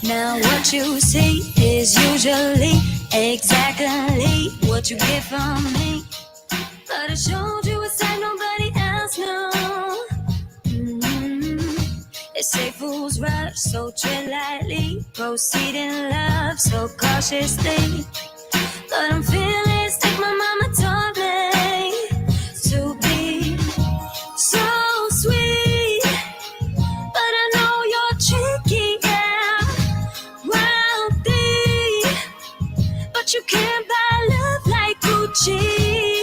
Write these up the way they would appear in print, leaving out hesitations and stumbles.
Now what you see is usually exactly what you get from me. But I showed you a side nobody else knew. They say fools rush, so tread lightly. Proceed in love, so cautiously. But I'm feeling like my mama taught me to be so sweet. But I know you're tricky, yeah, wealthy. But you can't buy love like Gucci.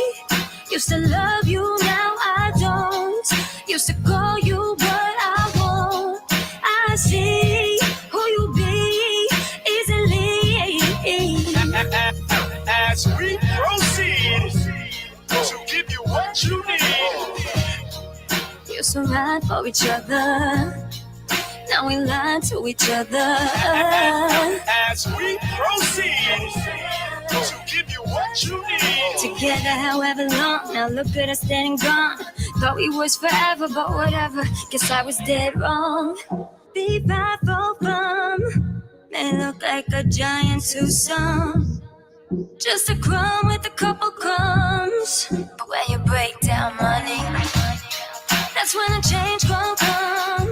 Used to love you, now I don't. Used to call you, but I won't. I see who you be easily. As we proceed to give you what you need. Used to ride for each other. Now we lie to each other. As we proceed to give you what you need. Together however long, now look at us standing gone. Thought we was forever, but whatever. Guess I was dead wrong. Be prideful from may look like a giant to some. Just a crumb with a couple crumbs. But when you break down money, that's when the change gon' come.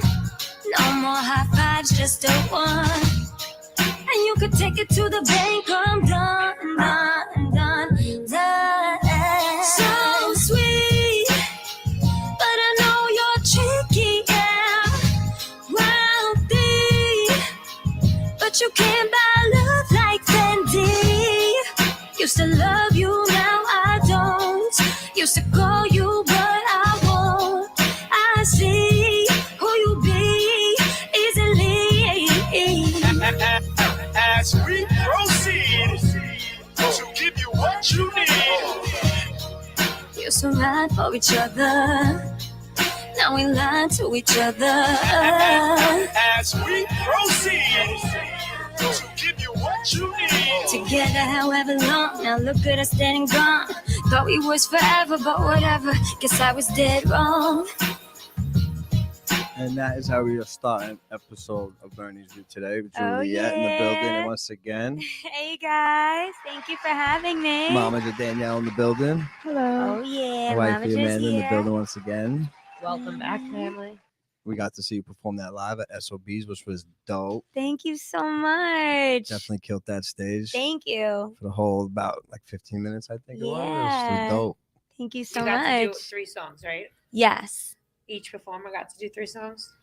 No more high fives, just a one. And you could take it to the bank. I'm done, done, done, done. So sweet, but I know you're tricky, yeah, wealthy. But you can't buy love like Fendi. Used to love you, now I don't. Used to call you, but I won't. I see who you be easily. As we proceed to give you what you need. Used to ride for each other. Now we lie to each other. As we proceed to give you what you need. Together however long, now look at us standing gone. Thought we was forever, but whatever. Guess I was dead wrong. And that is how we are starting episode of Bernie's View today with Juliet in the building. And once again, Hey guys, thank you for having me. Mama Danielle in the building. Oh yeah, Wife Mama's Amanda in the here. building once again. Welcome back, family. We got to see you perform that live at SOBs, which was dope. Thank you so much. Definitely killed that stage. Thank you. For the whole about like 15 minutes, I think it was. It Yeah. was dope. Thank you so You got to do much. 3 songs, right? Yes. Each performer got to do 3 songs.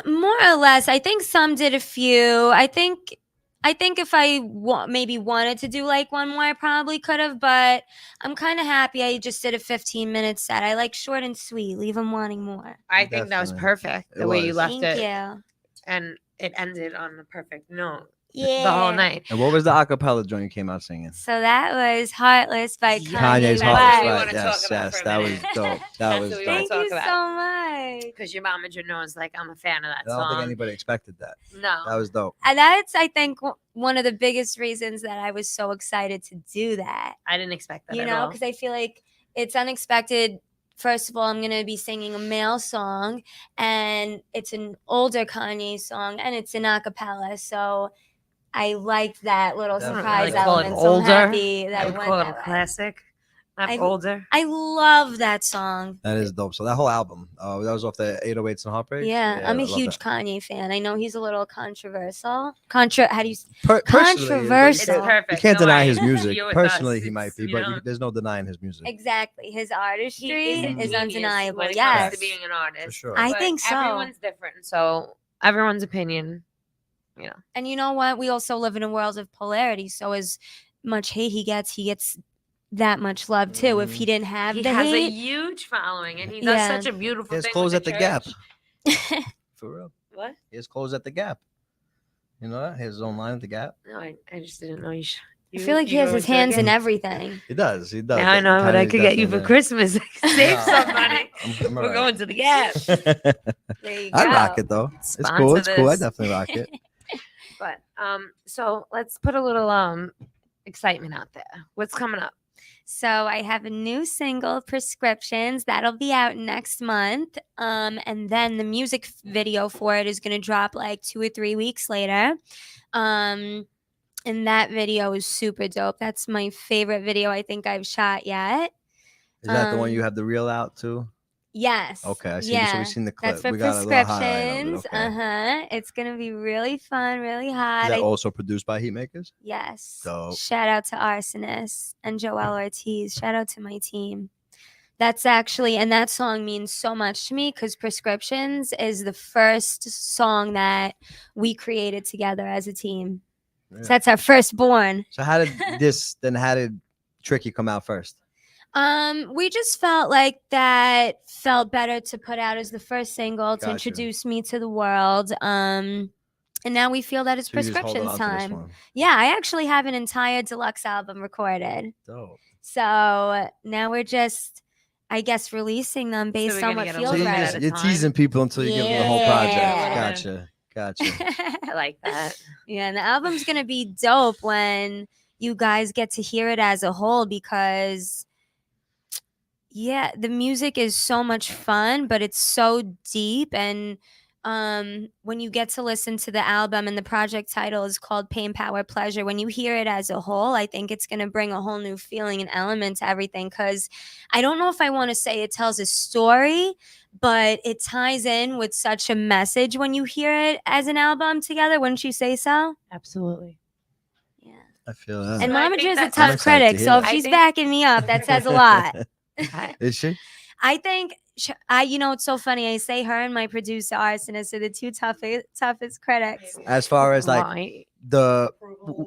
More or less. I think some did a few. I think if I maybe wanted to do like one more, I probably could have. But I'm kind of happy I just did a 15-minute set. I like short and sweet. Leave them wanting more. I think that was Definitely. perfect, the way you was. left Thank it. you. And it ended on the perfect note Yeah. the whole night. And what was the acapella joint you came out singing? So that was Heartless by Yeah. Kanye Kanye's That's Heartless, what we right? wanna talk Yes, about yes, for a that was minute. dope. That That's was what we dope. wanna Thank you talk about. so much. Because your mama knows, like, I'm a fan of that I don't song. think anybody expected that. No. That was dope. And that's, I think, one of the biggest reasons that I was so excited to do that. I didn't expect that You at know, all. because I feel like it's unexpected. First of all, I'm going to be singing a male song, and it's an older Kanye song, and it's an acapella. So I liked that little Definitely. surprise Like, call it element. So I'm older. happy that I it would went call it a that way. classic. Not I- older. I love that song. That is dope. So that whole album, that was off the 808s and Heartbreak. Yeah, I'm a I love huge that. Kanye fan. I know he's a little controversial. How do you? Personally, Controversial. It's So- perfect. You can't No, deny I- his music. you're with Personally, us. he might be, You but know, there's no denying his music. Exactly. His artistry he a is genius undeniable. when it Yes. comes to being an artist. For sure. I But think so. Everyone's different, so everyone's opinion, you know. And you know what? We also live in a world of polarity. So as much hate he gets that much love too. If he didn't have He the has a hate, huge following, and he does Yeah. such a beautiful He has thing. clothes with at the Gap. church. For real. What? He has clothes at the Gap. You know that? He has his own line at the Gap. No, I just didn't know you. I feel like he has his hands in everything. He does. He does. Now I know what I could get you for Christmas. Save some money. I'm We're going to the Gap. There you I'd go. rock it though. It's Sponsor cool. It's cool. I this. definitely rock it. But so let's put a little excitement out there. What's coming up? So I have a new single, Prescriptions, that'll be out next month. And then the music video for it is going to drop like 2 or 3 weeks later. And that video is super dope. That's my favorite video I think I've shot yet. Is that the one you have the reel out too? Yes. Okay, I see. Yeah. So we've seen the clip. That's for We got a little highlight of it. Prescriptions. Okay. It's gonna be really fun, really hot. Is that also produced by Heatmakers? Yes. Dope. Shout out to Arsonist and Joel Ortiz. Shout out to my team. That's actually, and that song means so much to me because Prescriptions is the first song that we created together as a team. Yeah. So that's our firstborn. So how did Tricky come out first? We just felt like that felt better to put out as the first single to Gotcha. introduce me to the world. And now we feel that it's So you just holding Prescriptions on to this time. one. Yeah, I actually have an entire deluxe album recorded. Dope. So now we're just, I guess, releasing them based we're on gonna what get a feels So little bit right. at a you're time. teasing people until you give them the whole Yeah. project. Gotcha. I like that. Yeah, and the album's gonna be dope when you guys get to hear it as a whole because yeah, the music is so much fun, but it's so deep. And when you get to listen to the album and the project title is called Pain, Power, Pleasure, when you hear it as a whole, I think it's going to bring a whole new feeling and element to everything. Because I don't know if I want to say it tells a story, but it ties in with such a message when you hear it as an album together. Wouldn't you say so? Absolutely. Yeah. I feel that. And So I Momager think is a that's- I'm tough excited to critic, hear so if that. she's I think- backing me up, that says a lot. Is she? I think it's so funny. I say her and my producer Arsonist are the two toughest critics. As far as like Why?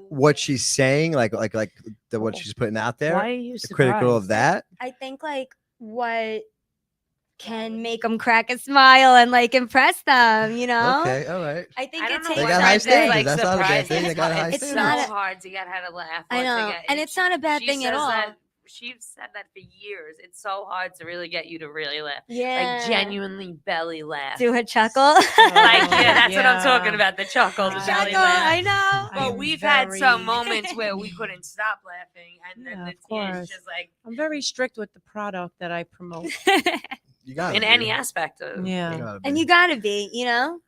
what she's saying, like what she's putting out there, Why are you critical of surprised? that. I think like what can make them crack a smile and like impress them, you know? Okay, all right. I think I it don't know takes They what got that high is, standards. like, That's not a bad surprising. thing. They got high It's so not a- hard to get her to laugh. I know, and it's not a bad She thing at says all. that- She's said that for years. It's so hard to really get you to really laugh. Yeah, Like genuinely belly laugh. do a chuckle. Like, yeah, that's what I'm Yeah. talking about. The chuckle, the Chuckle, belly Chuckle, laugh. I know. But I'm we've had some very- moments where we couldn't stop laughing, and then Yeah, the of tears course. just like I'm very strict with the product that I promote. You got in any aspect of. Yeah. And you gotta be, you know?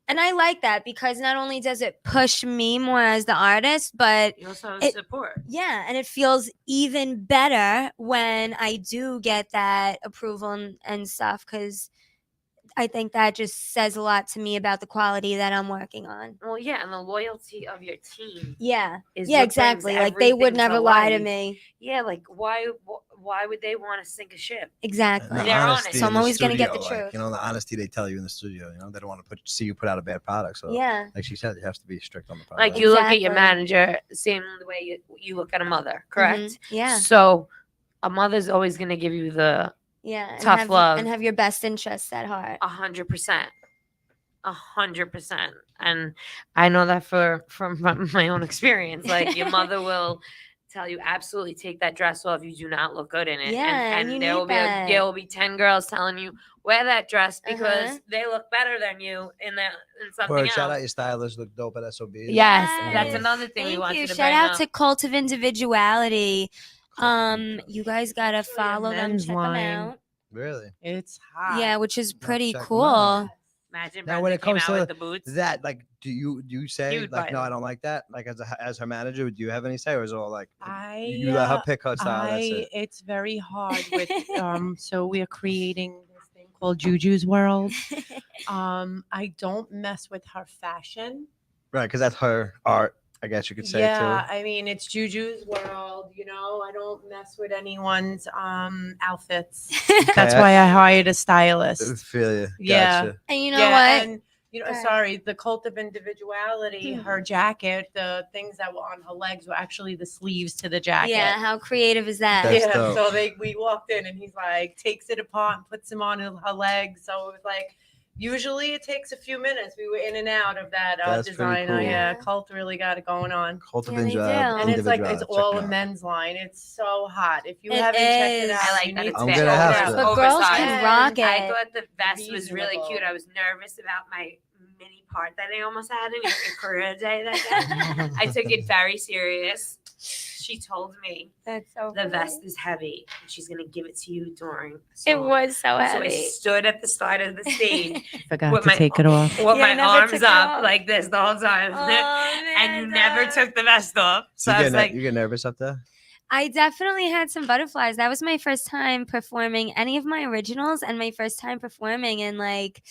And I like that because not only does it push me more as the artist, but You also It- support. yeah, and it feels even better when I do get that approval and stuff because I think that just says a lot to me about the quality that I'm working on. Well, yeah, and the loyalty of your team Yeah. is Yeah, what exactly. brings Like they would everything never lie to life. me. Yeah, like why would they want to sink a ship? Exactly. They're honest. So I'm always gonna get the truth. You know, the honesty they tell you in the studio. You know, they don't want to see you put out a bad product. So, Yeah. like she said, you have to be strict on the product. Like you look at your Exactly. manager, same the way you look at a mother, correct? Mhm. Yeah. So a mother's always gonna give you the Yeah. And Tough have, love. And have your best interests at heart. 100%. 100%. And I know that from my own experience. Like your mother will tell you absolutely take that dress off. You do not look good in it. Yeah, and you there need will be that. there will be 10 girls telling you wear that dress because Uh-huh. they look better than you in something Word, else. shout out your stylist. Look dope at SOB. Yes, that's Yes. another thing we Thank wanted you. to Shout bring out up. to Cult of Individuality. You guys gotta Actually, a follow them, men's check line. them out. Really? It's hot. Yeah, which is pretty check 'em cool. out. Imagine Now, when Brenda it comes came out to with the boots. That, like, do you say He would like, buy no, them. I don't like that? Like, as her manager, do you have any say, or is it all like I you let her pick her style? That's it. it's very hard with so we are creating this thing called Juju's World. I don't mess with her fashion. Right, because that's her art, I guess you could say Yeah, too. I mean it's Juju's World, you know. I don't mess with anyone's outfits. That's Okay. why I hired a I stylist. feel you. Yeah. Gotcha. And you know Yeah, what? and you know, Go ahead. sorry, the Cult of Individuality, her jacket, the things that were on her legs were actually the sleeves to the jacket. Yeah, how creative is that? That's Yeah, dope. so we walked in and he's like takes it apart and puts them on her legs. So it was like usually it takes a few minutes. We were in and out of that That's pretty designer. cool. Yeah, Yeah. Cult really got it going on. Cult of Yeah, they do. And it's like it's Individuality. all Check a it out. men's line. It's so hot. If you It haven't checked it is. out, I like you that need it's I'm to gonna check have it to. out. But girls Oversized. can rock it. I thought the vest was really Reasonable. cute. I was nervous about my mini part that I almost had in a career day that day. I took it very serious. she told me That's so the funny. vest is heavy and she's gonna give it to you during. It was so So I heavy. stood at the side of the stage Forgot with to my take it off. with Yeah, I my never arms took it up off. like this the whole time, Oh, and you never Amanda. took the vest off. So I was like, you get nervous up there? I definitely had some butterflies. That was my first time performing any of my originals and my first time performing in like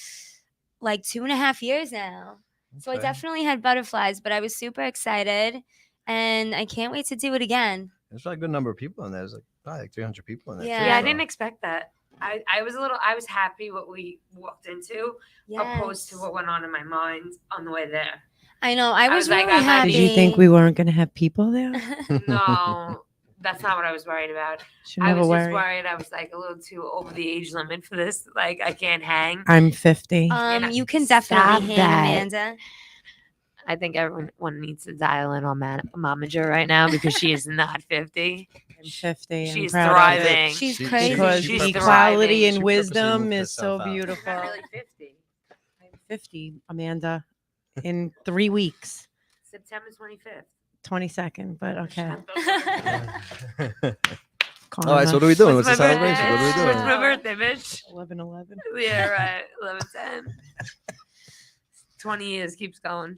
2.5 years now. So I Okay. definitely had butterflies, but I was super excited and I can't wait to do it again. There's like a good number of people in there. There's like probably like 300 people in there. Yeah. yeah, I so- didn't expect that. I was happy what we walked into, opposed to Yes. what went on in my mind on the way there. I know. I was was like, really I'm not- happy. Did you think we weren't going to have people there? No, that's not what I was worried about. Should I never was just worry. worried I was like a little too over the age limit for this. Like I can't hang. I'm 50. You can Stop definitely hang, that. Amanda. I think everyone needs to dial in on Momager right now because she is not 50. I'm 50. I'm She's proud of it. thriving. She's She- crazy. Because She's equality thriving. and She wisdom purposely is so moved herself out. beautiful. Not really 50. I'm 50, Amanda, in 3 weeks. September 25th. 22nd, but okay. All right, so what are we doing? What's What's the my celebration? What are we birthday? doing? What's my birthday, bitch? 11/11. Yeah, right. 11/10. 20 years keeps going.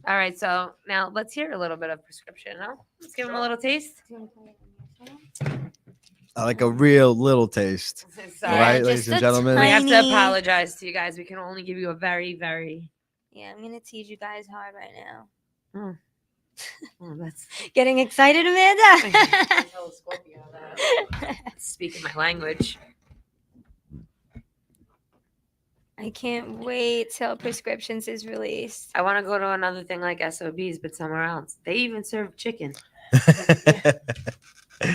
All right, so now let's hear a little bit of prescription. Huh? Let's give them a little taste. I like a real little taste. Sorry. All right, just ladies and a gentlemen. We have to tiny- apologize to you guys. We can only give you a very, very. Yeah, I'm gonna tease you guys hard right now. Oh, that's Getting excited, Amanda? speaking my language. I can't wait till prescriptions is released. I want to go to another thing like SOBs, but somewhere else. They even serve chicken.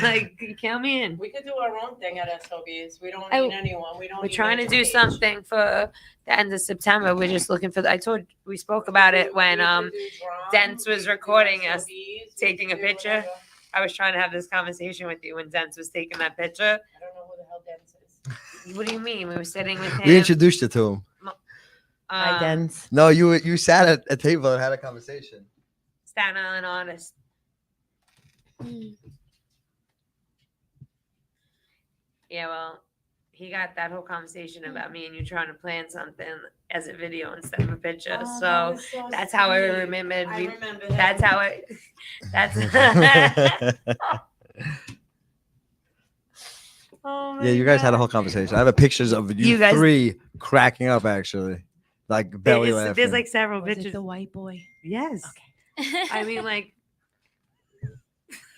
Like, count me in. We could do our own thing at SOBs. We don't I- need anyone. We don't. We're need trying to do education. something for the end of September. We're just looking for. We spoke about it when We could do Dents drums, was we could do recording us SOBs, we taking could a do picture. whatever. I was trying to have this conversation with you when Dents was taking that picture. I don't know who the hell Dents is. What do you mean? We were sitting with him. We introduced you to him. Hi, um, Dents. No, you sat at a table and had a conversation. Staten Island artist. Yeah, well, he got that whole conversation about me and you trying to plan something as a video instead of a picture. Oh, so that was so that's how I sweet. remembered. I we- remember that. That's how it. That's. Oh my Yeah, you guys had a God. whole conversation. I have pictures of you, You guys- three cracking up, actually, like belly laughing. There's like several Was it pictures. the white boy? Yes. I mean, like.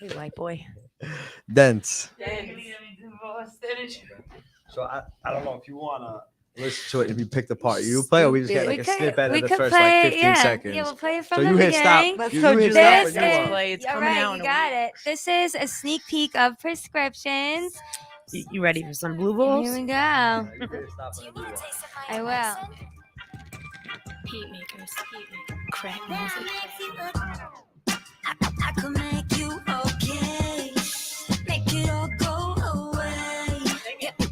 Hey, white boy. Dents. So I don't know if you wanna listen to it. If you pick the part you play, or we just get like a snippet of the first like 15 seconds. Yeah, we'll play it from So the you hit stop. beginning. That's You, so you hit juicy. stop This when you is, want. Play, it's you're coming right, out in you a got week. it. This is a sneak peek of prescriptions. You ready for some blue Here balls? we go. Yeah, you hit stop whenever you want. I will. Heat makers, crack music. I could make you okay. Make it all go away.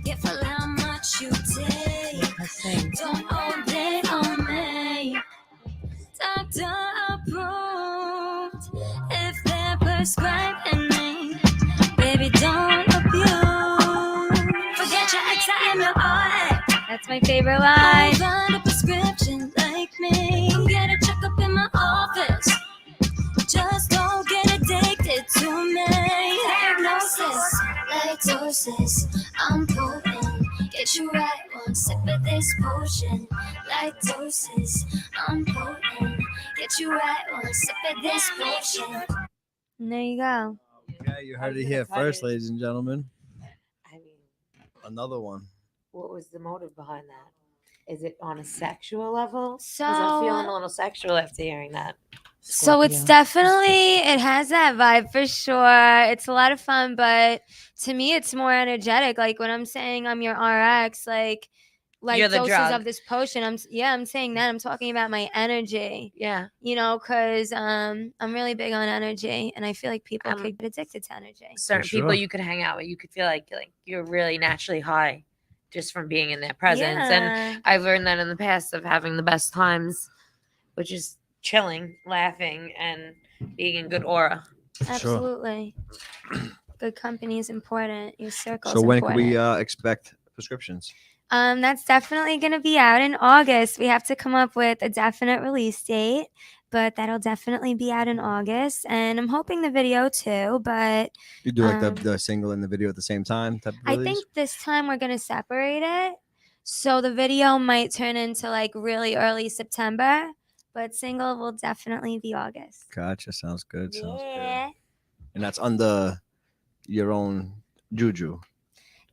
If how much you take. I sing. Don't hold it on me. Doctor approved. If they're prescribing me, baby, don't abuse. Forget your ex, I am your art. That's my favorite line. Find a prescription like me. Come get a checkup in my office. Just don't get addicted to me. Diagnosis, lactosis, I'm potent. Get you right, one sip of this potion. Lactosis, I'm potent. Get you right, one sip of this potion. And there you go. Okay, you heard it here first, ladies and gentlemen. I mean, Another one. what was the motive behind that? Is it on a sexual level? So- Because I'm feeling a little sexual after hearing that. So it's Scorpio. definitely, it has that vibe for sure. It's a lot of fun, but to me, it's more energetic. Like when I'm saying I'm your RX, like You're the doses drug. of this potion. I'm saying that. I'm talking about my energy. Yeah. You know, because I'm really big on energy, and I feel like people could get addicted to energy. Certain sure. people you could hang out with, you could feel like you're really naturally high just from being in their presence. And Yeah. I've learned that in the past of having the best times, which is chilling, laughing, and being in good aura. Absolutely. Good company is important. Your circle. So when can important. we expect prescriptions? That's definitely going to be out in August. We have to come up with a definite release date, but that'll definitely be out in August. And I'm hoping the video too, but You do like the single and the video at the same time type of I release? think this time we're going to separate it. So the video might turn into like really early September, but single will definitely be August. Gotcha. Sounds good. Sounds Yeah. good. And that's under your own Juju.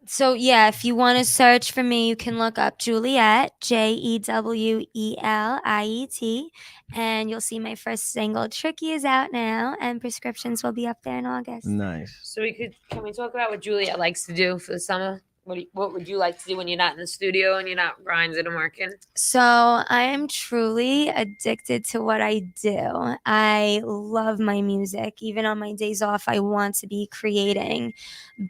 So yeah, if you want to search for me, you can look up Juliet, Jeweliet, and you'll see my first single, Tricky, is out now, and prescriptions will be up there in August. Nice. So can we talk about what Juliet likes to do for the summer? What would you like to do when you're not in the studio and you're not grinding and working? So I am truly addicted to what I do. I love my music. Even on my days off, I want to be creating.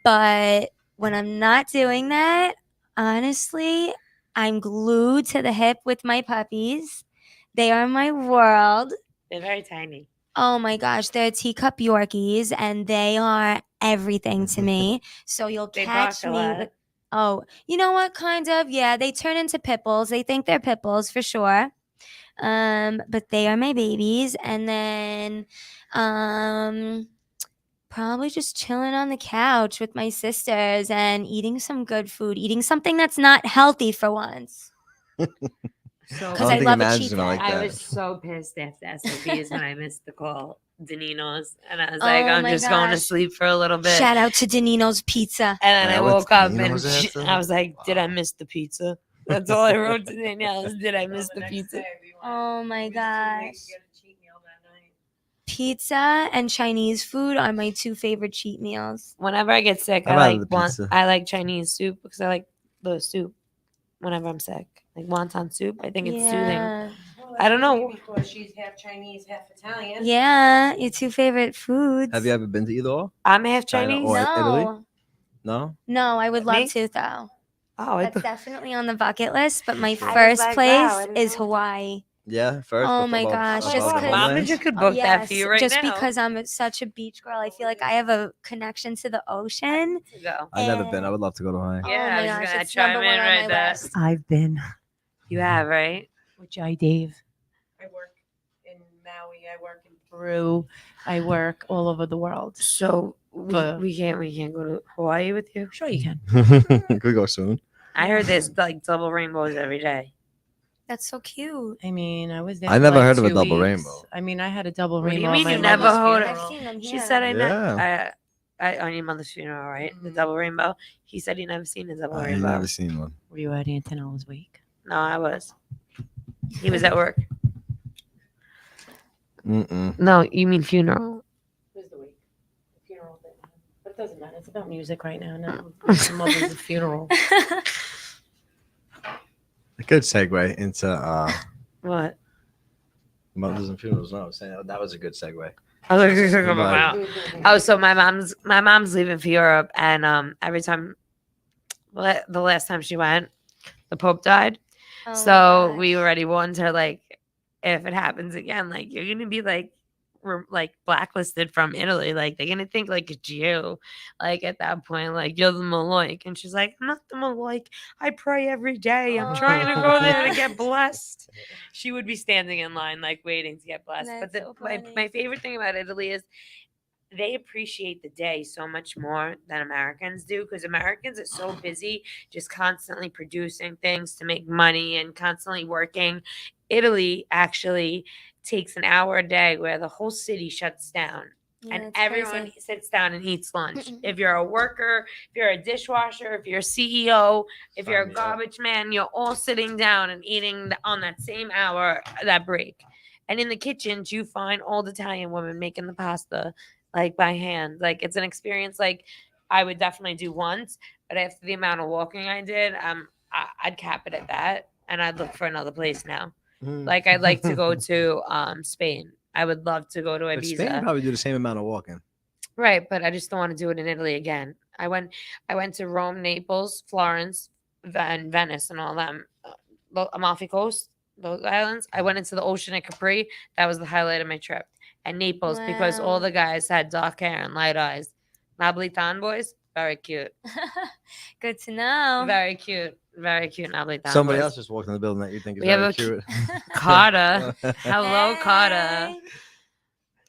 But when I'm not doing that, honestly, I'm glued to the hip with my puppies. They are my world. They're very tiny. Oh my gosh, they're teacup Yorkies, and they are everything to me. So you'll They catch bark a me. lot. Oh, you know what? Kind of. Yeah, they turn into pit bulls. They think they're pit bulls for sure. But they are my babies, and then, probably just chilling on the couch with my sisters and eating some good food, eating something that's not healthy for once. So Because I love a cheat day. like I that. was so pissed after SOPs when I missed the call, Danino's, and I was like, Oh I'm my just going to gosh. sleep for a little bit. Shout out to Danino's Pizza. And then I Yeah, what's woke up Danino's and after? I was like, did I miss the pizza? That's all I wrote to Danielle is, did I miss the pizza? Oh my gosh. Pizza and Chinese food are my two favorite cheat meals. Whenever I get sick, I'd I rather like the pizza. I like Chinese soup because I like the soup whenever I'm sick. Like wonton soup. I think it's soothing. Yeah. I don't know. Because she's half Chinese, half Italian. Yeah, your two favorite foods. Have you ever been to either or? I'm half China Chinese. or- Italy? No. No? No, I would love Me? to though. Oh, That's definitely on the bucket list, but my sure. first like, place wow, I didn't is know. Hawaii. Yeah, first. Oh before- my above- gosh, above just the 'cause- Mama homeland? just could book that for you right just now. because I'm such a beach girl, I feel like I have a connection to the ocean. To go. I've never been. I would love to go to Hawaii. Oh Yeah, I my was gosh, gonna it's chime number in one on right my there. list. I've been. You have, right? Which I, Dave. I work in Maui. I work in Peru. I work all over the world. So But- we can't go to Hawaii with you. Sure, you can. Could we go soon? I heard there's like double rainbows every day. That's so cute. I mean, I was there. I for, never like, heard of a 2 double weeks. rainbow. I mean, I had a double What do you rainbow. mean at you my never mother's heard funeral. I've seen them She here. said Yeah. I on your mother's funeral, right? The Mhm. double rainbow. He said he never seen a double I've rainbow. never seen one. Were you at Antonella's wake? No, I was. He was at work. Mm-mm. No, you mean funeral. It was the wake. The funeral thing. But it doesn't matter. It's about music right now. No, my mother's funeral. A good segue into What? mothers and funerals. No, I was saying that was a good segue. I was like, talking Right. about. Oh, so my mom's leaving for Europe, and every time, the last time she went, the Pope died. Oh my So gosh. we already warned her, like, if it happens again, like, you're gonna be like blacklisted from Italy. Like, they're gonna think like it's you. Like, at that point, like, you're the Maloik. And she's like, I'm not the Maloik. I pray every day. I'm trying to go there to get blessed. She would be standing in line, like, waiting to get blessed. But That's so my funny. favorite thing about Italy is they appreciate the day so much more than Americans do, because Americans are so busy just constantly producing things to make money and constantly working. Italy actually takes an hour a day where the whole city shuts down Yeah, and it's everyone crazy. sits down and eats lunch. If you're a worker, if you're a dishwasher, if you're a CEO, if you're a Sign me up. garbage man, you're all sitting down and eating on that same hour, that break. And in the kitchens, you find old Italian women making the pasta like by hand. Like, it's an experience like I would definitely do once, but after the amount of walking I did, I'd cap it at that, and I'd look for another place now. Like, I'd like to go to Spain. I would love to go to But Ibiza. Spain probably do the same amount of walking. Right, but I just don't want to do it in Italy again. I went to Rome, Naples, Florence, and Venice, and all them. Amalfi Coast, those islands. I went into the ocean at Capri. That was the highlight of my trip. and Naples because all Wow. the guys had dark hair and light eyes. Napolitan boys, very cute. Good to know. Very cute. Very cute Napolitan Somebody boys. else just walked in the building that you think is We have very a cute. Carter. Hello, Carter. Hey.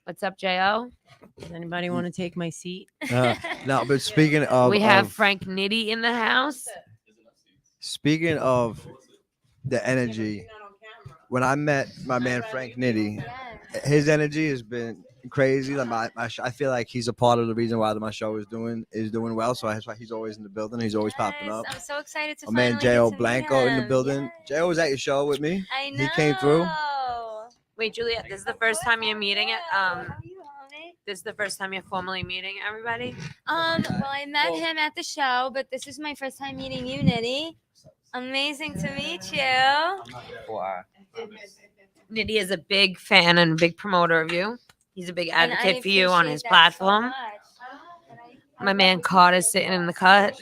What's up, Jo? Does anybody want to take my seat? No, but speaking of, We have Frank Nitty in the house. speaking of the energy, when I met my man Frank Nitty, his energy has been crazy. Like I feel like he's a part of the reason why my show is doing well. So that's why he's always in the building. He's always popping up. I'm so excited to My man finally J.O. get to meet Blanco in the him. building. Yes. J.O. was at your show with me. I know. He came through. Wait, Juliet, this is the first time you're meeting it. How are you, homie? This is the first time you're formally meeting everybody. Well, I met him at the show, but this is my first time meeting you, Nitty. Amazing to meet you. Nitty is a big fan and a big promoter of you. He's a big And I advocate for you on appreciate his that so platform. much. My man Carter's sitting in the cut.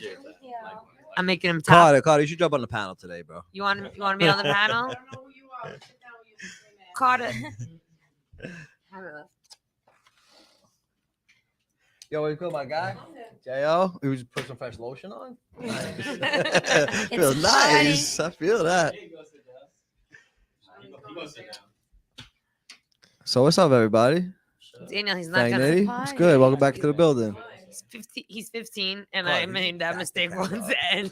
I'm making him top. Carter, you should jump on the panel today, bro. You want to be on the panel? Carter. Yo, what you call my guy? J.O. We just put some fresh lotion on. Nice. It's Feels nice. I feel that. So what's up, everybody? Daniel, he's not Frank gonna. Nitty, it's good. Welcome back to the building. He's 15, and I made that mistake once. And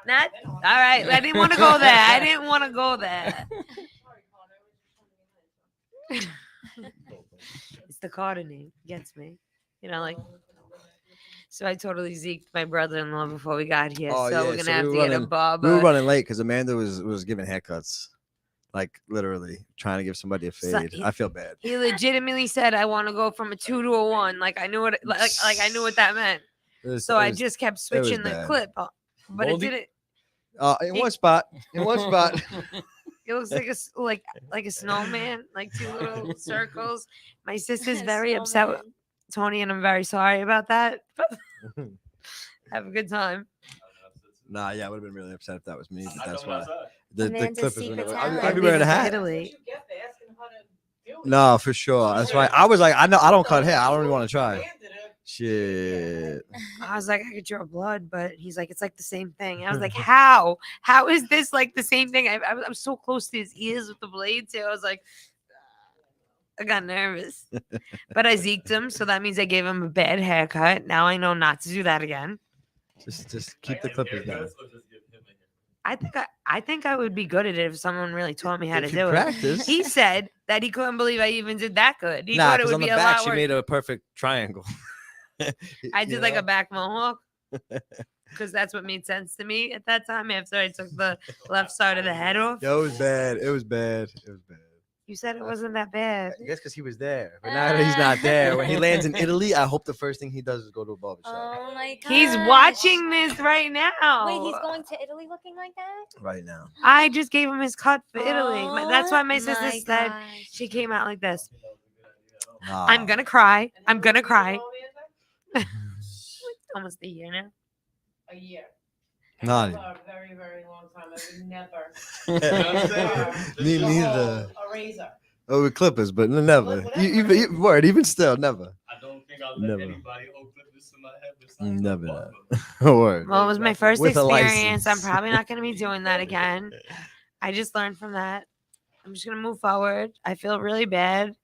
not all right. I didn't want to go there. I didn't want to go there. It's the Carter name gets me, like. So I totally zeked my brother-in-law before we got here. Oh, so yeah, we're gonna so have we to were get a running- barber. We were running late because Amanda was giving haircuts, like literally trying to give somebody a So fade. I feel bad. He legitimately said, "I want to go from a 2 to a 1." Like I knew what like I knew what that meant. So I just kept switching the bad. clip, but it didn't. in one spot. In one spot. It looks like like a snowman, like 2 little circles. My sister's very upset with Tony, and I'm very sorry about that. Have a good time. Nah, yeah, I would have been really upset if that was me, but that's I why. don't know The Amanda's clip is secret whenever. talent. I'd be wearing a hat. Italy. No, for sure. That's why I was like, I don't cut hair. I don't even want to try. Shit. I was like, I could draw blood, but he's like, it's like the same thing. I was like, how? How is this like the same thing? I'm so close to his ears with the blade too. I was like, I got nervous, but I zeked him, so that means I gave him a bad haircut. Now I know not to do that again. Just keep the clippers down. I think I would be good at it if someone really taught me how to If you do it. practice. He said that he couldn't believe I even did that good. He Nah, thought it because would on the be a back lot she worse. made a perfect triangle. I You did like know? a back mohawk because that's what made sense to me at that time. After I took the left side of the head off, Yo, it was bad. It was bad. It was bad. you said it wasn't that bad. I guess because he was there. But now that he's not there, when he lands in Italy, I hope the first thing he does is go to a barbershop. Oh my god. He's watching this right now. Wait, he's going to Italy looking like that? Right now. I just gave him his cut for Italy. That's why my sister my said gosh. she came out like this. Nah. I'm gonna cry. I'm gonna cry. Almost a year now. A year. Nah. A very, very long time. I would never. Me neither. A razor. Oh, with clippers, but never. Even still, never. I don't think I'll Never. let anybody hold clippers in my head besides Never my that. barber. Word. Well, it was my first With a experience. I'm license. probably not gonna be doing that again. I just learned from that. I'm just gonna move forward. I feel really bad.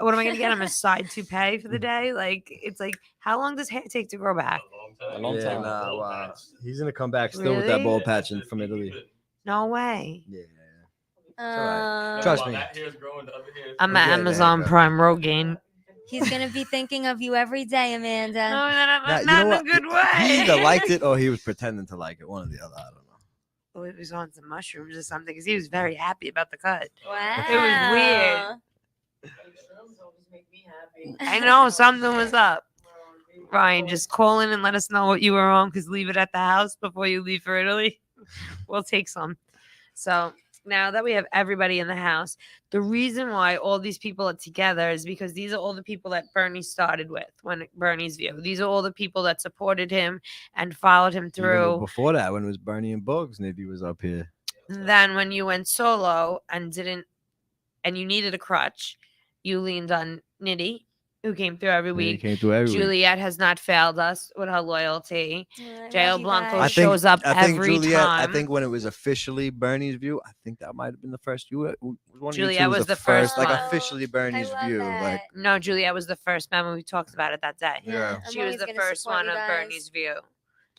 What am I gonna get him a side toupee for the day? Like it's like, how long does hair take to grow back? A long time. Nah, wow. He's gonna come back still with that Really? bald patch from Italy. No way. Yeah. Uh, Trust me. That hair's growing, the other hair's I'm We're at getting there, Amazon bro. Prime Rogaine. He's gonna be thinking of you every day, Amanda. No, Nah, not in what? a good He way. either liked it or he was pretending to like it. One or the other. I don't know. Oh, it was on some mushrooms or something because he was very happy about the cut. Wow. It was weird. Shrooms always make me happy. I know something was up. Ryan, just call in and let us know what you were wrong because leave it at the house before you leave for Italy. We'll take some. So now that we have everybody in the house, the reason why all these people are together is because these are all the people that Bernie started with when Bernie's View. These are all the people that supported him and followed him Even through. before that, when it was Bernie and Bugs, Navy was up here. Then when you went solo and you needed a crutch, you leaned on Nitty, who came through every He week. came through every week. Juliet has not failed us with her loyalty. J.O. Blanco I shows up I think every Juliet. time. I think when it was officially Bernie's view, I think that might have been the first. One of you Juliet two was the first like one. officially Bernie's view. Like No, Juliet was the first man when we talked about it that day. Yeah. She was the first one of Bernie's view.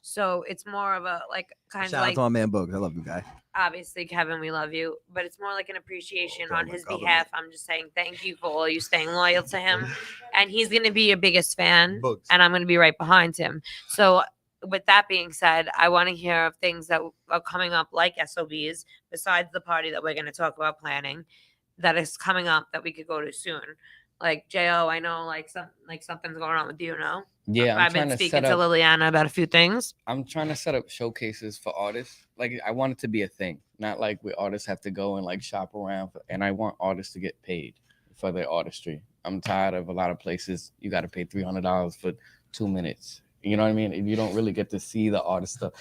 So it's more of a like kind of shout out like to my man Bugs. I love you, guy. obviously Kevin, we love you, but it's more like an appreciation on his Government. behalf. I'm just saying thank you for all you staying loyal to him, and he's gonna be your biggest fan, Bugs. and I'm gonna be right behind him. So with that being said, I want to hear of things that are coming up like SOBs besides the party that we're gonna talk about planning that is coming up that we could go to soon. Like Jo, I know like something's going on with you, no? Yeah, I've been speaking to Liliana about a few things. I'm trying to set up showcases for artists. Like I want it to be a thing, not like where artists have to go and like shop around. And I want artists to get paid for their artistry. I'm tired of a lot of places you got to pay $300 for 2 minutes. You know what I mean? And you don't really get to see the artist stuff.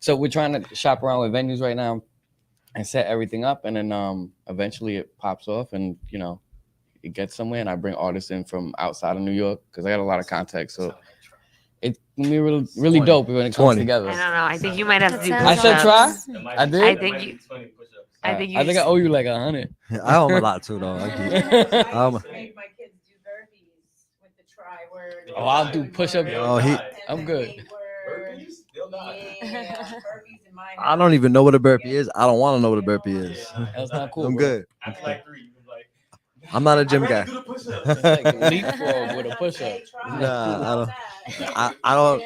So we're trying to shop around with venues right now and set everything up, and then eventually it pops off, and you know, it gets somewhere, and I bring artists in from outside of New York because I got a lot of contacts. So it's gonna be really dope when it comes together. I don't know. I think you might have to do. I should try. I did. I think you. I think you. I think I owe you like 100. I owe him a lot too, though. I make my kids do burpees with the try word. Oh, I'll do push-up. Oh, I'm good. Yeah, burpees in my I don't even know what a burpee is. I don't want to know what a burpee is. That's not cool. I'm bro. good. After like 3, you like, I'm not a gym I'd guy. rather do the push-ups. It's like leapfrog with a push-up. Nah, I don't.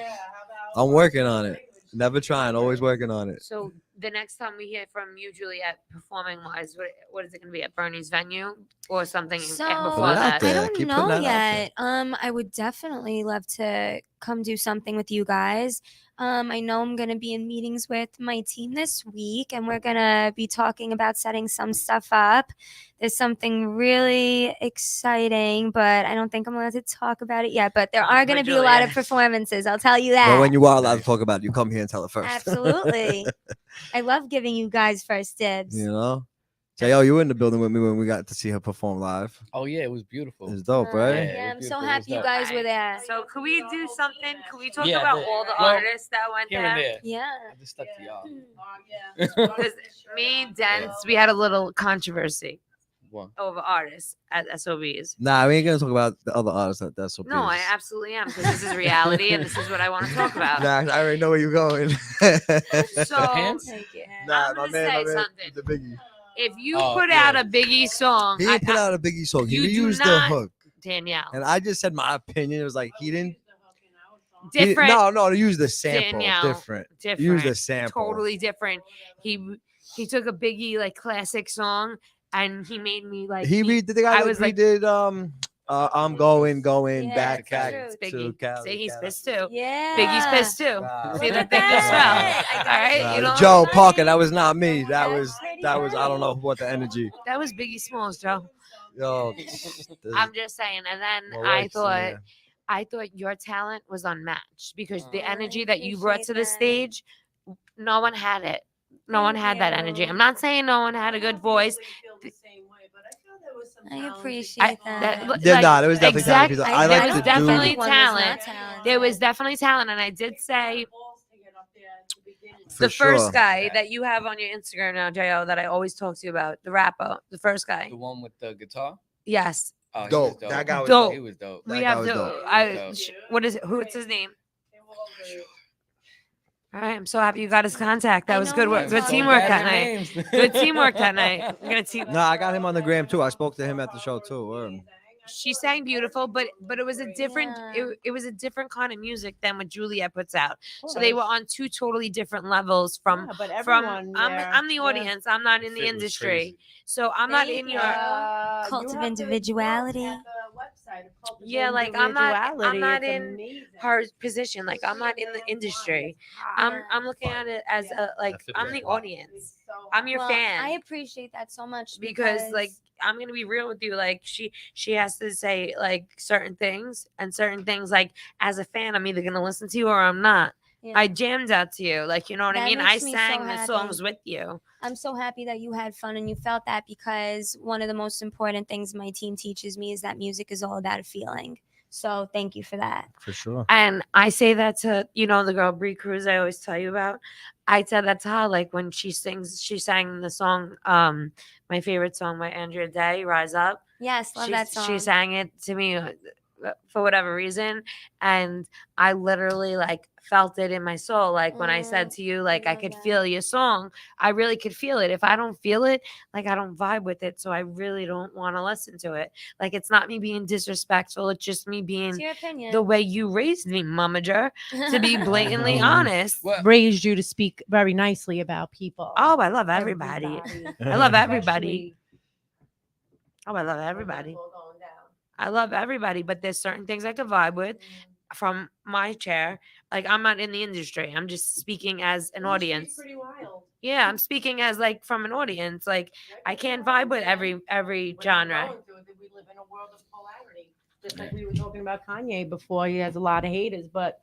I'm working on it. Never trying. Always working on it. So the next time we hear from you, Juliet, performing wise, what is it going to be at Bernie's venue or something So before Put it out that? there. I don't Keep know putting that out yet. I would definitely love to come do something with you guys. I know I'm gonna be in meetings with my team this week, and we're gonna be talking about setting some stuff up. There's something really exciting, but I don't think I'm allowed to talk about it yet. But there are gonna be a lot of Juliet. performances. I'll tell you that. But when you are allowed to talk about it, you come here and tell it first. Absolutely. I love giving you guys first dibs. You know? J.O., you were in the building with me when we got to see her perform live. Oh yeah, it was beautiful. It's dope, right? Yeah, Yeah, it I'm was so beautiful. It happy was you dope. guys were there. So could we do something? Could we talk Yeah, about all the well, artists that went Here and there? there. Yeah. I just stuck to y'all. Because me, Dance, we had a little controversy One. over artists at SOBs. Nah, we ain't gonna talk about the other artists that's so No, I absolutely am because this is reality and this is what I want to talk about. Nah, I already know where you're going. So Pants? Nah, I'm gonna say something. the Biggie. if you Oh, put yeah. out a Biggie song, He didn't put out a Biggie song. He You do reused the not- hook. Danielle, And I just said my opinion. It was like he didn't. different, No, to use the sample. Danielle, Different. different, Use the sample. totally different. He took a Biggie like classic song and he made me like He read the guy I that was like- redid I'm going Yeah, back that's to true. Biggie. Cali. See, he's Cali. pissed too. Yeah. Biggie's pissed too. Wow. See the Look thing at as well. that. I All got right, it. you know Joe Parker, that was not me. That That's was pretty I don't funny. know what the energy. that was Biggie Smalls, Joe. Yo, I'm just saying. And then Well, I right, thought yeah. I thought your talent was unmatched because the Oh, I energy that you brought to the appreciate that. stage, no one had it. No one Thank had that energy. you. I'm not saying no one had a good voice. I appreciate that. Yeah, nah, there was definitely exact- talented people. I I there like was to definitely do One was talent. not talented. There was definitely talent, and I did say for the first sure. guy that you have on your Instagram now, Jo, that I always talk to you about, the rapper, the first guy. The one with the guitar. Yes, Oh, he Dope. was That guy was Dope. He was dope. That we guy have was to. dope. What is it? What's his name? All right, I'm so happy you got his contact. That I was know good we work. were Good talking teamwork about that night. Good teamwork that night. I'm gonna team. No, I got him on the gram too. I spoke to him at the show too. She sang beautiful, but it was a different Yeah. it was a different kind of music than what Juliet puts out. So they were on two totally different levels from I'm the audience. I'm not in the industry. So I'm not in your Cult of individuality. Yeah, like I'm not in her position. Like I'm not in the industry. I'm looking at it as a like I'm the audience. I'm your Well, fan. I appreciate that so much because like I'm gonna be real with you. Like she has to say like certain things and certain things like as a fan, I'm either gonna listen to you or I'm not. Yeah. I jammed out to you. Like, you know what I That mean? I makes me so sang the happy. songs with you. I'm so happy that you had fun and you felt that, because one of the most important things my team teaches me is that music is all about a feeling. So thank you for that. For sure. And I say that to, you know, the girl Bree Cruz I always tell you about. I said that to her, like when she sang the song, my favorite song by Andrea Day, Rise Up. Yes, love that song. She sang it to me for whatever reason, and I literally like felt it in my soul. Like when I said to you, like I could feel your song. I really could feel it. If I don't feel it, like I don't vibe with it, so I really don't want to listen to it. Like it's not me being disrespectful. It's just me being It's your opinion. the way you raised me, momager, to be blatantly honest. Raised you to speak very nicely about people. Oh, I love everybody. I love everybody. Oh, I love everybody. I love everybody, but there's certain things I could vibe with from my chair. Like I'm not in the industry. I'm just speaking as an audience. Pretty wild. Yeah, I'm speaking as like from an audience. Like I can't vibe with every genre. We live in a world of polarity. Just like we were talking about Kanye before, he has a lot of haters, but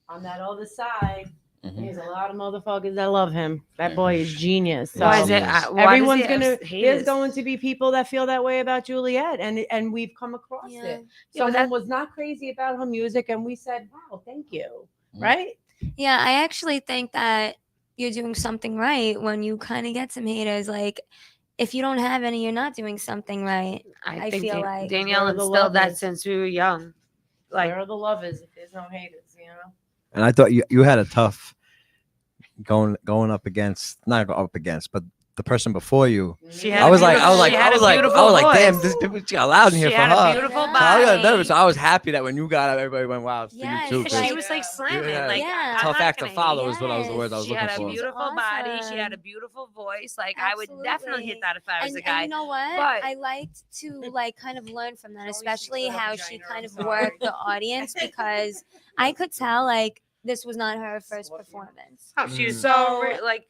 on that other side, there's a lot of motherfuckers that love him. That boy is genius. So Why is it? everyone's there's going to be people that feel that way about Juliet, and we've come across it. Someone was not crazy about her music, and we said, "Wow, thank you." Right? Yeah, I actually think that you're doing something right when you kind of get some haters. Like, if you don't have any, you're not doing something right. I think feel like Danielle Where are the instilled that lovers? since we were young. Like, Where are the lovers if there's no haters? You know. And I thought you had a tough going up against, not up against, but the person before you. she I was like, damn, voice. this people got loud in here She for had a her. beautiful So I was body. nervous. So I was happy that when you got up, everybody went, wow, it's Yes, you too. She 'cause was like slamming. Yeah. Like Yeah. I'm tough not act to gonna follow hate is what I was the word I was She looking had a for. beautiful body. She had a Awesome. beautiful voice. Like I would definitely hit that if I was a And guy. you know what? But I liked to like kind of learn from that, especially how she kind of worked the audience, because I could tell like this was not her first performance. she was So, like